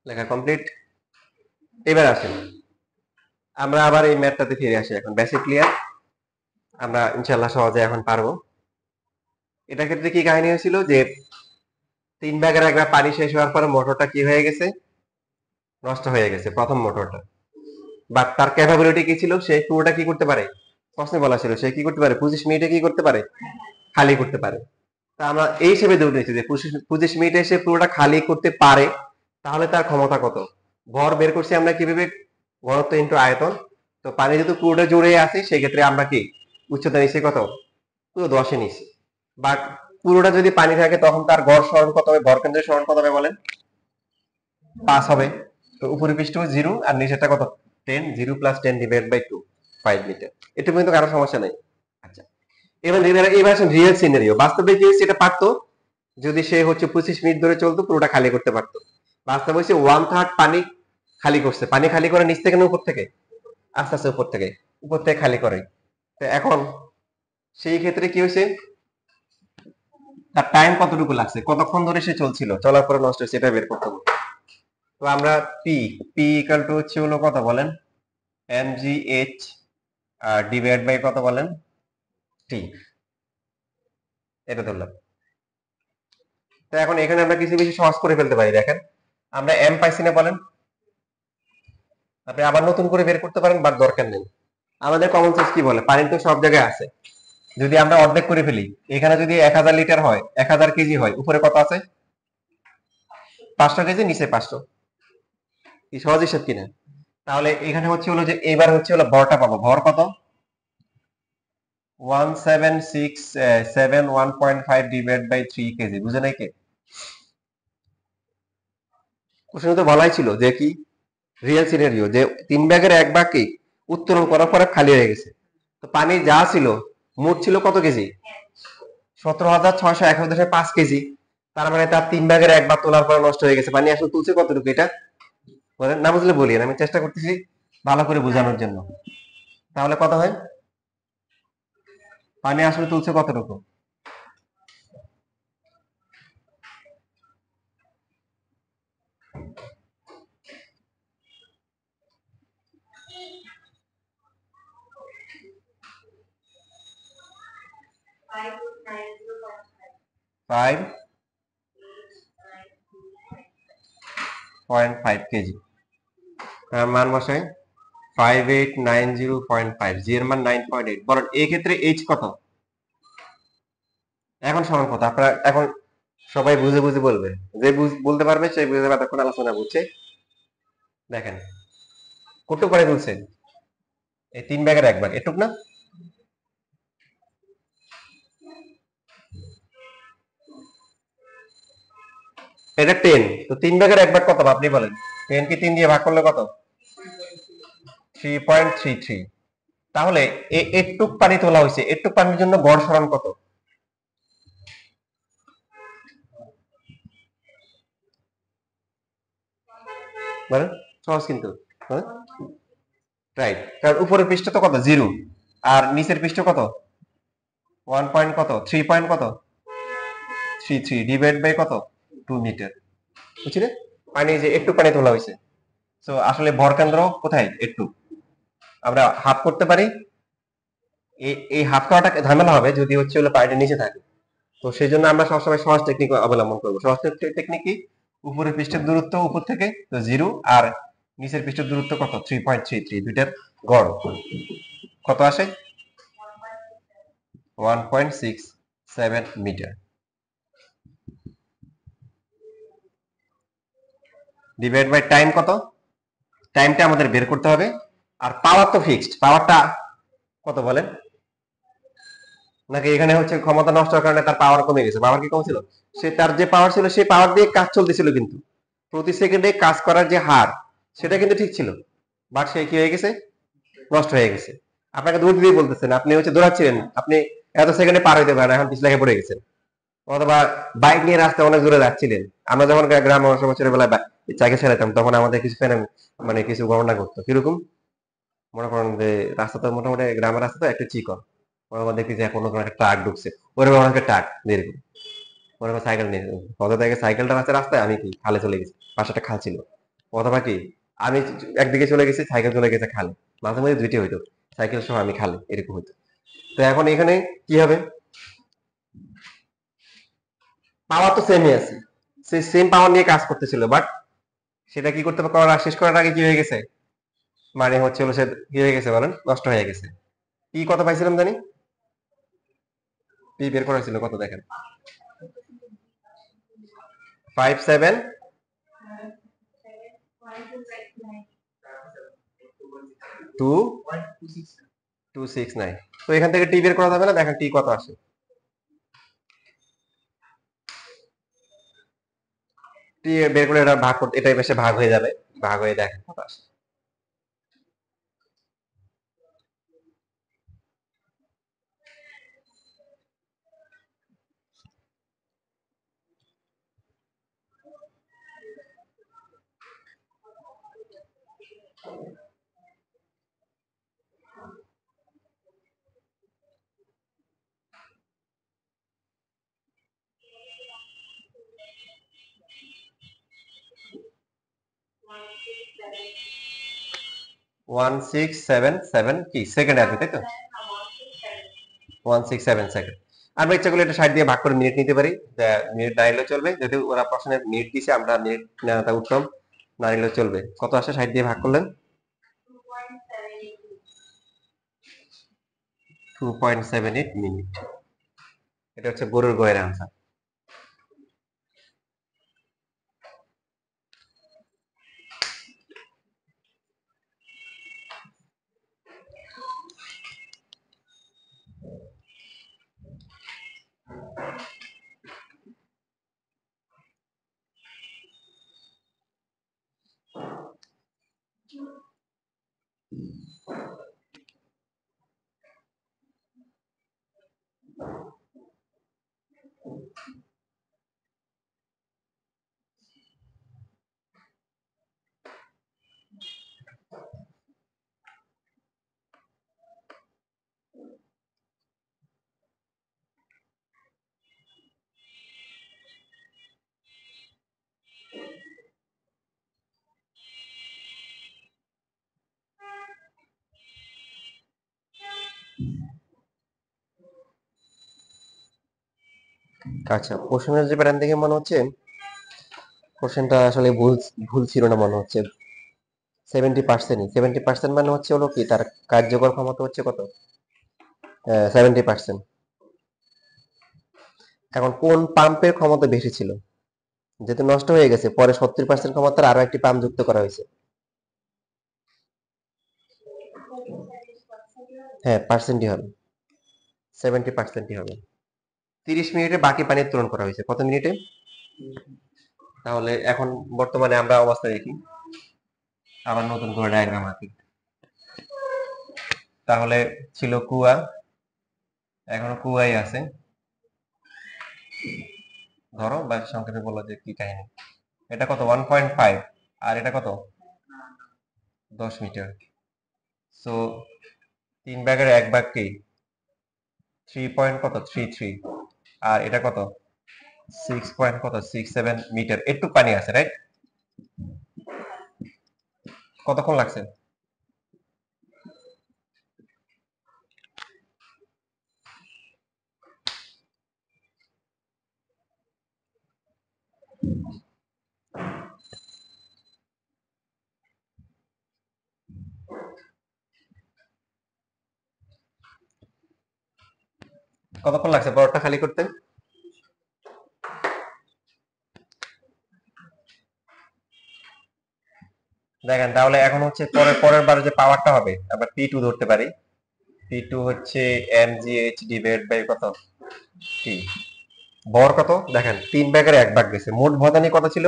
লেখা কমপ্লিট। এবার আসেন আমরা আবার এই ম্যাথটাতে ফিরে আসি, এখন বেসিক ক্লিয়ার, আমরা ইনশাল্লাহ সহজে এখন পারবো। এটার ক্ষেত্রে কি কাহিনী হয়েছিল যে 3 ভাগের 1 ভাগ পানি শেষ হওয়ার পরে মোটরটা কি হয়ে গেছে, নষ্ট হয়ে গেছে প্রথম মোটরটা, বাট তার ক্যাপাবিলিটি কি ছিল, সে পুরোটা কি করতে পারে, প্রশ্নে বলা ছিল সে কি করতে পারে 25 মিনিটে কি করতে পারে, খালি করতে পারে। তা আমরা এই হিসেবে ধরে নিয়েছি যে 25 মিনিটে সে পুরোটা খালি করতে পারে, তাহলে তার ক্ষমতা কত, ভর বের করছি আমরা কিভাবে, ঘনত্ব ইন্টু আয়তন। তো পানি যেহেতু পুরোটা জুড়ে আছে সেক্ষেত্রে আমরা কি উচ্চতা নিচ্ছি কত, পুরো 10-এ নিচ্ছি। বাট পুরোটা যদি পানি থাকে তখন তার গড় সরণ কত হবে, ভর কেন্দ্রের সরণ কত হবে বলেন, 5 হবে। তো উপরের পৃষ্ঠ 0 আর নিচেরটা কত 10, 0 প্লাস 10 ডিভাইড বাই 2, 5 মিটার। এটা কিন্তু কারো সমস্যা নাই। আচ্ছা, এবার রিয়েল সিনারিও, বাস্তবে কি হয়েছে এটা পারতো, যদি সে হচ্ছে 25 মিনিট ধরে চলতো পুরোটা খালি করতে পারতো। বাস্তবে হচ্ছে 1/3 পানি খালি করছে, পানি খালি করে নিচ থেকে না উপর থেকে, আস্তে আস্তে উপর থেকে খালি করে। তো এখন সেই ক্ষেত্রে কি হয়েছে, তার টাইম কতটুকু লাগছে, কতক্ষণ ধরে সে চলছিল, চলার পরে নষ্ট হয়েছে, এটা বের করতে হবে। তো আমরা পি পি ইকাল টু হচ্ছে হলো কত বলেন, mgh ডিভাইড বাই কত বলেন টি, এটা ধরলাম। তো এখন এখানে আমরা কিছু বেশি সহজ করে ফেলতে পারি, দেখেন আমরা এম পাইছি না বলেন, আপনি আবার নতুন করে বের করতে পারেন বাট দরকার নেই। আমাদের কমন সেন্স কি বলে, পানি তো সব জায়গায় আছে, যদি আমরা অর্ধেক করে ফেলি, এখানে যদি 1000 লিটার হয়, 1000 কেজি হয়, উপরে কত আছে 500 কেজি, নিচে 500, কি সহজ হিসাব কিনা? তাহলে এখানে হচ্ছে হলো যে এবার হচ্ছে হলো ভরটা পাবো, ভর কত 17671.5 ডিভাইড বাই 3 কেজি, বুঝে নাই কে? কোশ্চেনে তো বলাই ছিল যে কি রিয়েল সিনারিও, যে 3 ভাগের 1 ভাগকে উত্তোলন করার পরে খালি হয়ে গেছে। তো পানি যা ছিল মোট ছিল কত কেজি? 17,611.5 কেজি। তার মানে তার 3 ভাগের 1 ভাগ তোলার পরে নষ্ট হয়ে গেছে। পানি আসলে তুলছে কতটুকু এটা বলেন, না বুঝলে বলি, আমি চেষ্টা করতেছি ভালো করে বোঝানোর জন্য। তাহলে কত হয়? পানি আসলে তুলছে কতটুকু? Five 0.5 KG. তার মান বসাই 5890.5, জি এর মান 9.8। বলেন এই ক্ষেত্রে এইচ কত? এখন সমান কত? আপনারা এখন সবাই বুঝে বুঝে বলবে, যে বলতে পারবে সে বুঝে যাবে, তখন আলোচনা বুঝছে। দেখেন কতটুকু পানি তুলছেন, এই 3 ভাগের 1 ভাগ এটুক না? এটা 10। তো 3 ভাগের 1 ভাগ কত আপনি বলেন? 10 কি 3 দিয়ে ভাগ করলে কত? 3.33। তাহলে এটুক পানি তোলা হয়েছে, এটুক পানির জন্য গড় সরণ কত? বলেন, সহজ কিন্তু। রাইট, কারণ উপরের পৃষ্ঠ তো কত? 0। আর নিচের পৃষ্ঠ কত? 1 পয়েন্ট কত? 3 পয়েন্ট কত? 33 ডিভাইড বাই কত? 2 মিটার। বুঝছিলে? পানি যে একটু পানি তোলা হয়েছে, তো আসলে ভর কেন্দ্র কোথায়? একটু আমরা হাফ করতে পারি। এই হাফ করাটা ঝামেলা হবে যদি হচ্ছে হলো পানিটা নিচে থাকে। তো সেই জন্য আমরা সবসময় সহজ টেকনিক অবলম্বন করবো। সহজ টেকনিক কি? উপরের পৃষ্ঠের দূরত্ব উপর থেকে তো 0, আর নিচের পৃষ্ঠের দূরত্ব কত? 3.33, দুইটার গড় কত আসে? 1.67 মিটার ডিভাইড বাই টাইম কত? টাইমটা আমাদের বের করতে হবে। আর পাওয়ার তো ফিক্সড, পাওয়ারটা কত বলেন? নাকি এখানে হচ্ছে ক্ষমতা নষ্ট হওয়ার কারণে তার পাওয়ার কমে গেছে? পাওয়ার কি কম ছিল? সে তার যে পাওয়ার ছিল সেই পাওয়ার দিয়ে কাজ চলতেছিল, কিন্তু প্রতি সেকেন্ডে কাজ করার যে হার সেটা কিন্তু ঠিক ছিল। বাট সে কি হয়ে গেছে? নষ্ট হয়ে গেছে। আপনাকে দৌড় দিয়ে বলতেছেন, আপনি হচ্ছে দৌড়াচ্ছিলেন, আপনি এত সেকেন্ডে পার হইতে পারেন, এখন পিছলাকে পড়ে গেছেন। অথবা বাইক নিয়ে রাস্তায় অনেক দূরে যাচ্ছিলেন। আমরা যখন গ্রামে সময় ছোটবেলায় সাইকেল চালাতাম, তখন আমাদের কিছু মানে কিছু গণনা করতো কিরকম। মনে করেন যে রাস্তা তো মোটামুটি গ্রামের রাস্তা তো একটু চিকন, মনে করেন দেখি যে কোনো একটা ট্রাক ঢুকছে, ওরকম অনেক ট্রাক এরকম। মনে করেন সাইকেল নিয়ে কত থেকে সাইকেলটা আছে রাস্তায়, আমি কি খালে চলে গেছি, পাশে একটা খাল ছিল। অথবা কি আমি একদিকে চলে গেছি, সাইকেল চলে গেছে খালে। মাঝে মাঝে দুইটি হইতো, সাইকেল সহ আমি খালে, এরকম হইতো। তো এখন এখানে কি হবে? পাওয়ার তো সেমই আছে, সে সেম পাওয়ার নিয়ে কাজ করতেছিল, বাট সেটা কি করতে করার শেষ করার আগে কি হয়ে গেছে? মানে হচ্ছে হলো সে কি হয়ে গেছে বলেন? নষ্ট হয়ে গেছে। পি কত পাইছিলাম জানি? পি বের করা ছিল কত দেখেন? 57 2.269। তো এখান থেকে টি বের করা যাবে না? দেখেন টি কত আসে। টি বের করে এটা ভাগ করতে, এটাই বেশি ভাগ হয়ে যাবে, ভাগ হয়ে দেখেন কত আসে। ওয়ান সিক্স সেভেন সেভেন কি সেকেন্ড আসবে, তাই তো? 167 সেকেন্ড। আমরা ইচ্ছা করলে এটা 60 দিয়ে ভাগ করে মিনিট নিতে পারি। মিনিট না নিলেও চলবে, যদি ওরা প্রশ্নে মিনিট দিছে, আমরা মিনিট নেওয়াটা উত্তম, না নিলেও চলবে। কত আসে 60 দিয়ে ভাগ করলেন? 2.78 মিনিট। এটা হচ্ছে গরুর গয়ের আনসার। আচ্ছা, কোশ্চেনের যে প্যাটার্ন দেখে মনে হচ্ছে কোশ্চেনটা আসলে ভুল ভুল ছিল না মনে হচ্ছে। 70% মানে হচ্ছে হলো কি তার কার্যকর ক্ষমতা হচ্ছে কত? 70%। এখন কোন পাম্পের ক্ষমতা বেশি ছিল? যেহেতু নষ্ট হয়ে গেছে, পরে 70% ক্ষমতার আরো একটি পাম্প যুক্ত করা হয়েছে। হ্যাঁ, পার্সেন্টই হবে, 70%ই হবে। 30 মিনিটে বাকি পানি উত্তোলন করা হয়েছে, কত মিনিটে? তাহলে এখন বর্তমানে আমরা অবস্থা দেখি, আবার নতুন করে ডায়াগ্রাম আঁকি। তাহলে ছিল কুয়া, এখনো কুয়াই আছে, ধরো বা সংক্ষেপে বলো যে কি কাহিনী। এটা কত? 1.5, আর এটা কত? 10 মিটার। সো 3 ভাগের 1 ভাগ কি? 3 পয়েন্ট কত? 33। আর এটা কত? 6 পয়েন্ট কত? 67 মিটার। একটু পানি আছে, রাইট? কতক্ষণ লাগছে? কতক্ষণ লাগছে বরফটা খালি করতে? দেখেন, তাহলে এখন হচ্ছে পরের পরের বার যে পাওয়ারটা হবে আমরা P2 ধরতে পারি। P2 হচ্ছে mgh ডিভাইড বাই কত? T। ভর কত? দেখেন 3 ভাগের 1 ভাগ গেছে, মোট ভদানি কত ছিল?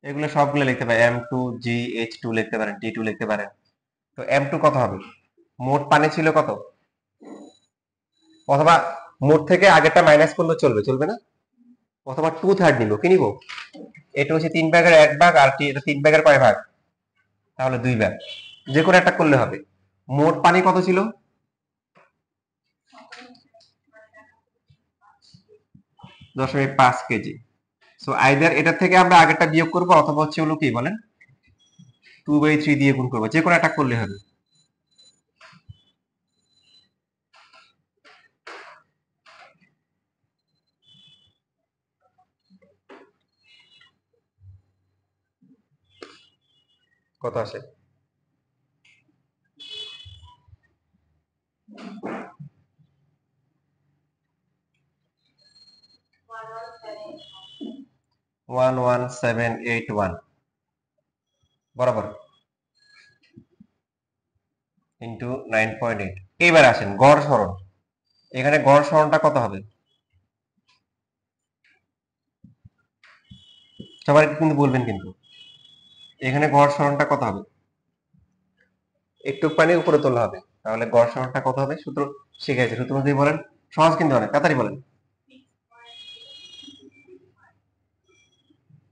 এগুলো সবগুলো লিখতে পারেন, m2 gh2 লিখতে পারেন, T2 লিখতে পারেন। তো m2 কত হবে? মোট পানি ছিল কত? অথবা মোট থেকে আগেরটা মাইনাস করলে চলবে, চলবে না? অথবা 2/3 নিব, কি নিব? এটা হচ্ছে 3 ভাগের 1 ভাগ, আর এটা 3 ভাগের কয় ভাগ? তাহলে 2 ভাগ। যে কোনো একটা করলে হবে। মোট পানি কত ছিল? 0.5 কেজি। সো আইদার এটা থেকে আমরা আগেরটা বিয়োগ করবো, অথবা হচ্ছে হলো কি বলেন, 2/3 দিয়ে গুণ করবো, যে কোনো একটা করলে হবে। কত আসে? ওয়ান 11781 বরাবর ইন্টু 9.8। এইবার আসেন গড় সরণ। এখানে গড় সরণটা কত হবে? সবার কিন্তু বলবেন কিন্তু। এখানে গড় সরণটা কত হবে? একটু পানি উপরে তোলা হবে, তাহলে গড় সরণটা কত হবে? সূত্র শিখেছে, সূত্র দিয়ে বলেন। সহজ কিন্তু অনেক, তাড়াতাড়ি বলেন।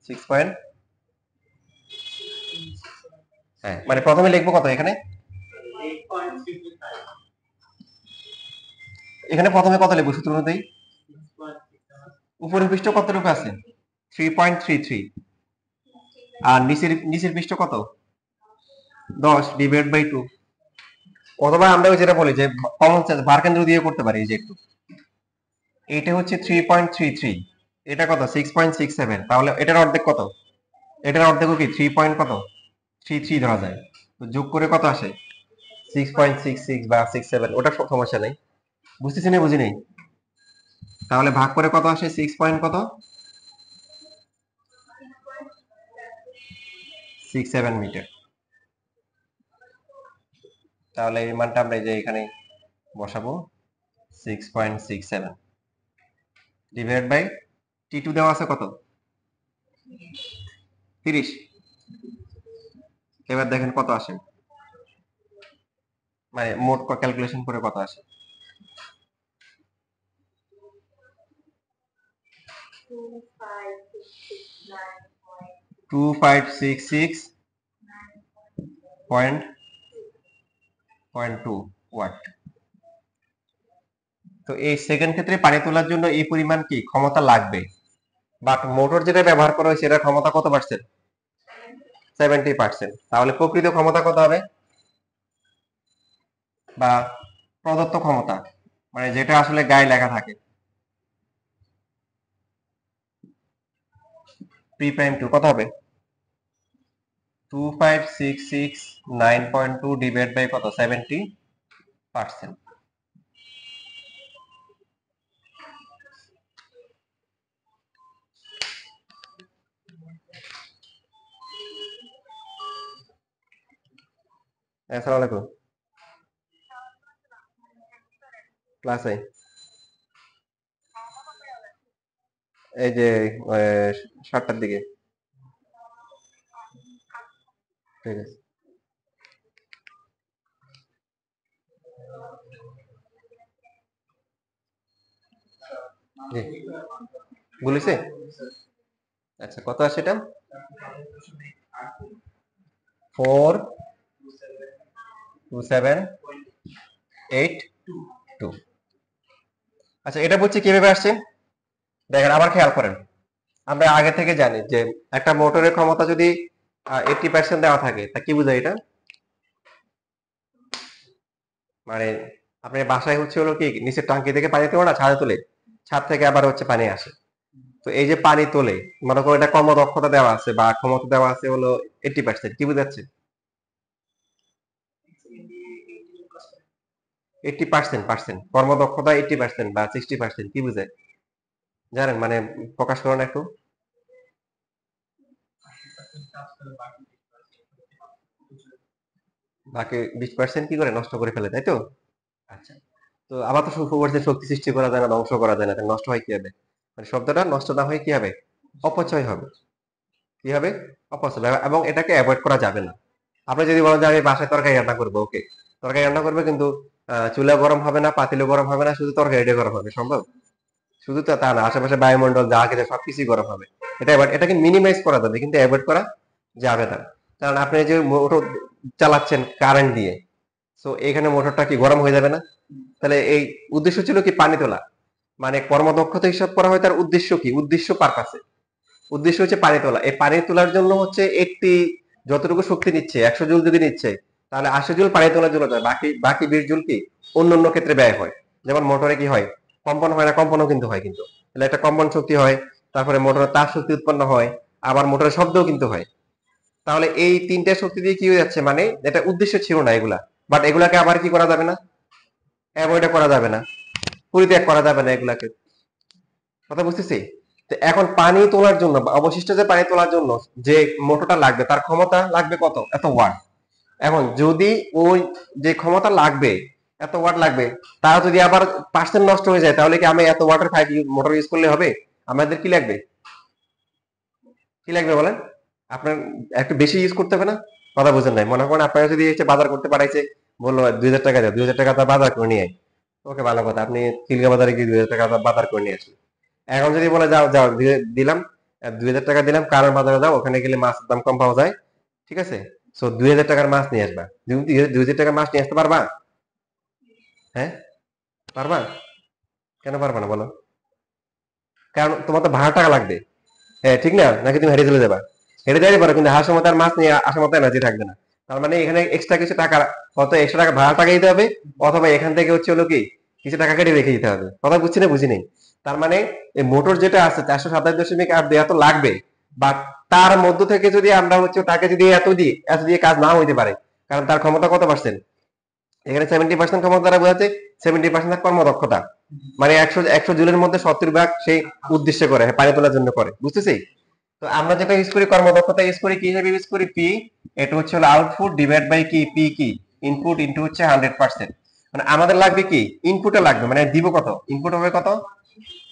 6 হ্যাঁ, মানে প্রথমে লিখবো কত এখানে? এখানে প্রথমে কত লিখবো সূত্র অনুযায়ী? উপরের পৃষ্ঠ কতটুকু আছে? 3.33। আর নিচের নিচের পৃষ্ঠ কত? 10 ডিভাইড বাই 2। অথবা আমরা যেটা বলি যে কমন সেন্স ভার কেন্দ্র দিয়ে করতে পারি, এই যে একটু। এটা হচ্ছে 3.33, এটা কত? 6.67। তাহলে এটার অর্ধেক কত? এটার অর্ধেকও কি 3 পয়েন্ট কত? 33 ধরা যায়। তো যোগ করে কত আসে? 6.66 বা 67, ওটা সমস্যা নেই। বুঝতেছি না, বুঝি নেই? তাহলে ভাগ করে কত আসে? 6 পয়েন্ট কত? 67 মিটার। তাহলে এই মানটা আমরা এই যে এখানে বসাবো, 6.67 ডিভাইড বাই T2 দেওয়া আছে কত? 30। এবার দেখেন কত আসে, মানে মোট ক্যালকুলেশন করে কত আসে। 2566.2 ওয়াট। তো এই সেকেন্ড ক্ষেত্রে পানি তোলার জন্য এই পরিমাণ কি ক্ষমতা লাগবে, বাট মোটর যেটা ব্যবহার করা হয়েছে এটার ক্ষমতা কত পার্সেন্ট? 70%। তাহলে প্রকৃত ক্ষমতা কত হবে, বা প্রদত্ত ক্ষমতা, মানে যেটা আসলে গায়ে লেখা থাকে পি প্রাইম টু কত হবে? 25669.2 ডিভাইড বাই কত, 70%। আসসালামু আলাইকুম, ক্লাসে এই যে 7টার দিকে। ঠিক আছে, জি বলেছে। আচ্ছা কত আসে এটা? 42782। আচ্ছা এটা বলছি কিভাবে আসছে দেখেন, আবার খেয়াল করেন। আমরা আগে থেকে জানি যে একটা মোটরের ক্ষমতা যদি 80% দেওয়া থাকে তা কি বোঝায় এটা, মানে আপনার বাসায় হচ্ছে হলো কি নিচের টাঙ্কি থেকে পানি তোলে না, ছাদে তোলে, ছাদ থেকে আবার হচ্ছে পানি আসে। তো এই যে পানি তোলে, মনে করো এটা কর্মদক্ষতা দেওয়া আছে বা ক্ষমতা দেওয়া আছে হলো 80%, কি বোঝাচ্ছে? 80% কর্মদক্ষতা 80% বা 60% কি বোঝায় জানেন, মানে প্রকাশ করুন একটু। বাকি 20% কি করে নষ্ট করে ফেলে, তাই তো? আচ্ছা, তো আবার তো বলছেন শক্তি সৃষ্টি করা যায় না, ধ্বংস করা যায় না, তাহলে নষ্ট হয় কি হবে? মানে শব্দটা নষ্ট না হয়ে কি হবে, অপচয় হবে। কি হবে, অপচয় হবে, এবং এটাকে অ্যাভয়েড করা যাবে না। আপনি যদি বলেন যে আমি বাসায় তরকারি রান্না করবো, ওকে, তরকারি রান্না করবে, কিন্তু চুলা গরম হবে না, পাতিলে গরম হবে না, শুধু তরকারিটা গরম হবে, সম্ভব? শুধু তো তা না, আশেপাশে বায়ুমণ্ডল যা কিছু সবকিছুই গরম হবে। এটাকে মিনিমাইজ করা যাবে কিন্তু অ্যাভয়েড করা যাবে না। কারণ আপনি যে মোটর চালাচ্ছেন কারেন্ট দিয়ে, তো এখানে মোটরটা কি গরম হয়ে যাবে না? তাহলে এই উদ্দেশ্য ছিল কি পানি তোলা, মানে কর্মদক্ষতা হিসাব করা হয় তার উদ্দেশ্য কি, উদ্দেশ্য পারপাসে, উদ্দেশ্য হচ্ছে পানি তোলা। এই পানি তোলার জন্য হচ্ছে একটি, যতটুকু শক্তি নিচ্ছে 100 জুল যদি নিচ্ছে, তাহলে 80 জুল পানি তোলার জন্য যায়, বাকি বাকি 20 জুল কি অন্য অন্য ক্ষেত্রে ব্যয় হয়। যেমন মোটরে কি হয়, কম্পন হয় না, কম্পনও কিন্তু হয়, কিন্তু তাহলে একটা কম্পন শক্তি হয়, তারপরে মোটরের তাপ শক্তি উৎপন্ন হয়, আবার মোটরের শব্দও কিন্তু হয়। তাহলে এই তিনটা শক্তি দিয়ে কি হয়ে যাচ্ছে, মানে এটা উদ্দেশ্য ছিল না এগুলা, বাট এগুলাকে আবার কি করা যাবে না, অ্যাভয়েড করা যাবে না, পরিত্যাগ করা যাবে না এগুলাকে। কথা বুঝতেছি? তো এখন পানি তোলার জন্য বা অবশিষ্ট যে পানি তোলার জন্য যে মোটরটা লাগবে তার ক্ষমতা লাগবে কত, এত ওয়াট। এখন যদি ওই যে ক্ষমতা লাগবে, এত ওয়াট লাগবে, তা যদি আবার পার্সেন্ট নষ্ট হয়ে যায়, তাহলে কি আমি এত ওয়াটের পাইপ মোটর ইউজ করলে হবে? আমাদের কি লাগবে, কি লাগবে বলেন? আপনার একটু বেশি ইউজ করতে হবে না? কথা বুঝেন নাই, মনে করেন আপনারা যদি এসে বাজার করতে পাঠাইছে, বললো 2000 টাকা দেয়, 2000 টাকা তার বাজার করে নিয়ে আয়। ওকে, ভালো কথা, আপনি খিলগা বাজারে গিয়ে 2000 টাকা বাজার করে নিয়ে আসেন। এখন যদি বলে যাও যাও দিলাম, 2000 টাকা দিলাম, কারণ বাজারে যাও, ওখানে গেলে মাছের দাম কম পাওয়া যায়, ঠিক আছে, সো 2000 টাকার মাছ নিয়ে আসবা। তুমি 2000 টাকার মাছ নিয়ে আসতে পারবা? হ্যাঁ, পারবা? কেন পারবা না বলো? কারণ তোমার তো ভাড়া টাকা লাগবে। হ্যাঁ ঠিক না, নাকি তুমি হেঁটে চলে যাবা? হেঁটে যাইতে পারো, কিন্তু হাঁসার মতো আর মাছ নিয়ে আসার মতো এনার্জি থাকবে না। তার মানে এখানে এক্সট্রা কিছু টাকা, কত এক্সট্রা টাকা ভাড়া টাকা দিতে হবে, অথবা এখান থেকে হচ্ছে হলো কি কিছু টাকা কেটে রেখে দিতে হবে। কথা বুঝছি না, বুঝি নেই? তার মানে এই মোটর যেটা আছে 427.8 এত লাগবে, বাট তার মধ্য থেকে যদি আমরা হচ্ছে তাকে যদি এত দিয়ে কাজ না হইতে পারে, কারণ তার ক্ষমতা কত পার্সেন্ট, এখানে 70% ক্ষমতা দ্বারা বোঝাচ্ছে 70% কর্মদক্ষতা, মানে 100 জুলের মধ্যে 70 ভাগ সেই উদ্দেশ্যে করে, পানি তোলার জন্য করে, বুঝতেছি? তো আমরা যেটা ইউজ করি কর্মদক্ষতা ইউজ করি কি হিসেবে ইউজ করি, পি, এটা হচ্ছে হলো আউটপুট ডিভাইড বাই কি, পি কি ইনপুট ইনটু হচ্ছে 100%। মানে আমাদের লাগবে কি, ইনপুটে লাগবে, মানে দিব কত, ইনপুট হবে কত,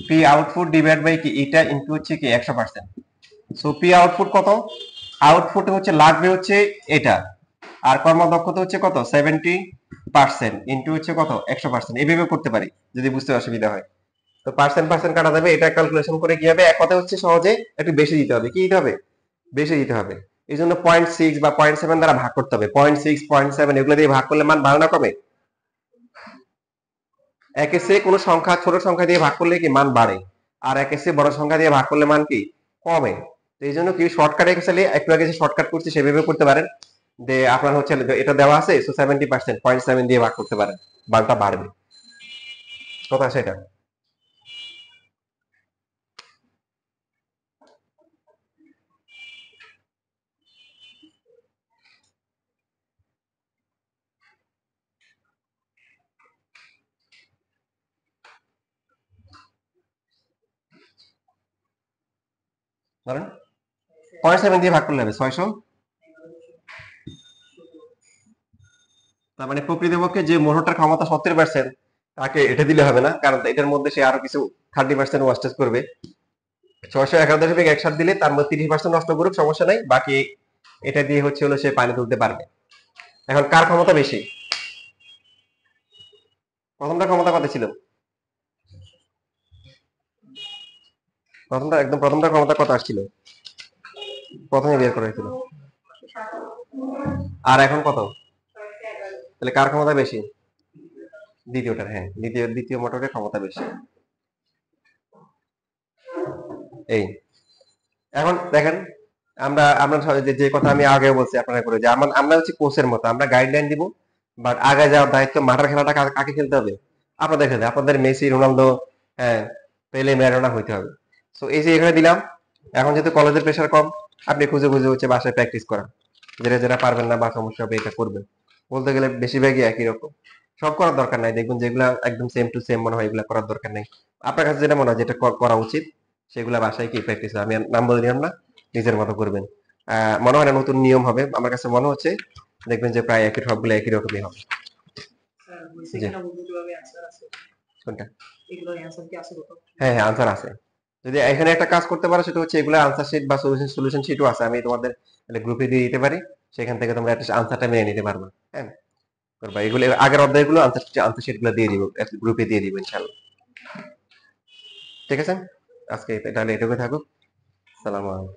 পি আউটপুট ডিভাইড বাই কি, এটা ইনটু হচ্ছে কি 100%। সো পি আউটপুট কত, আউটপুট হচ্ছে লাগবে হচ্ছে এটা, আর কর্মদক্ষতা হচ্ছে কত 70% ইন্টু হচ্ছে কত 100%, এইভাবে করতে পারি যদি বুঝতে অসুবিধা হয়। তো পার্সেন্ট পার্সেন্ট কাটা যাবে, এটা ক্যালকুলেশন করে কি হবে, এক কথা হচ্ছে সহজে একটু বেশি দিতে হবে, কি দিতে হবে, বেশি দিতে হবে। এই জন্য 0.6 বা 0.7 দ্বারা ভাগ করতে হবে, 0.6 0.7 এগুলো দিয়ে ভাগ করলে মান বাড়ে না কমে? একের চেয়ে কোনো সংখ্যা ছোট সংখ্যা দিয়ে ভাগ করলে কি মান বাড়ে, আর একের চেয়ে বড় সংখ্যা দিয়ে ভাগ করলে মান কি কমে। তো এই জন্য কি শর্টকাটে গেলে একটু আগে যে শর্টকাট করছি সেভাবে করতে পারেন, যে আপনার হচ্ছে এটা দেওয়া আছে, সো 70% 0.7 দিয়ে ভাগ করতে পারেন, মানটা বাড়বে। কথা সেটা। ধরেন 0.7 দিয়ে ভাগ করলে হবে 600। তার মানে প্রকৃতপক্ষে যে মোটরটার ক্ষমতা 70%, তাকে এটা দিলে হবে না, কারণ এটার মধ্যে সে আরো কিছু 30% ওয়াস্টেজ করবে। 611.61 দিলে তার মধ্যে 30% নষ্ট করুক, সমস্যা নাই, বাকি এটা দিয়ে হচ্ছে হলো সে পানি তুলতে পারবে। এখন কার ক্ষমতা বেশি? প্রথমটা ক্ষমতা কত ছিল? প্রথমটা ক্ষমতা কত আসছিল? প্রথমে বের করা হয়েছিল। আর এখন কত? তাহলে কার ক্ষমতা বেশি? দ্বিতীয়টার, হ্যাঁ, দ্বিতীয় মোটরের ক্ষমতা বেশি। এই এখন দেখেন, আমরা আমরা যে কথা আমি আগে বলছি আপনারা করে, যে আমরা হচ্ছে কোচের মতো, আমরা গাইডলাইন দিব, বাট আগে যাওয়ার দায়িত্ব, মাঠের খেলাটা কাকে খেলতে হবে? আপনাদের খেলতে, আপনাদের মেসি রোনালদো, হ্যাঁ, পেলে ম্যারাডোনা হইতে হবে। সো এই যে এখানে দিলাম, এখন যেহেতু কলেজের প্রেশার কম, আপনি খুঁজে খুঁজে হচ্ছে বাসায় প্র্যাকটিস করা, যেটা যেটা পারবেন না বা সমস্যা হবে এটা করবেন। বলতে গেলে বেশিরভাগই একই রকম, সব করার দরকার নাই, দেখবেন যেগুলা একদম সেম টু সেম মনে হয় এগুলা করার দরকার নেই। আপনার কাছে যেটা মনে হয় যেটা করা উচিত, সেগুলা বাসায় কি প্র্যাকটিস, আমি আর নাম বলে দিলাম না, নিজের মতো করবেন। মনে হয় না নতুন নিয়ম হবে, আমার কাছে মনে হচ্ছে দেখবেন যে প্রায় একই, সবগুলো একই রকমই হবে। জি, কোনটা? হ্যাঁ হ্যাঁ, আনসার আছে। যদি এখানে একটা কাজ করতে পারো সেটা হচ্ছে এগুলো আনসার শিট বা সলিউশন শিটও আছে, আমি তোমাদের গ্রুপে দিয়ে দিতে পারি, সেখান থেকে তোমরা একটা আনসারটা মেনে নিতে পারবে। হ্যাঁ, করবা এগুলো, আগের অধ্যায়গুলো আনসার শিট গুলো দিয়ে দিব, গ্রুপে দিয়ে দিব ইনশাল্লাহ। ঠিক আছে, আজকে তাহলে এটুকু থাকুক। সালাম আলাইকুম।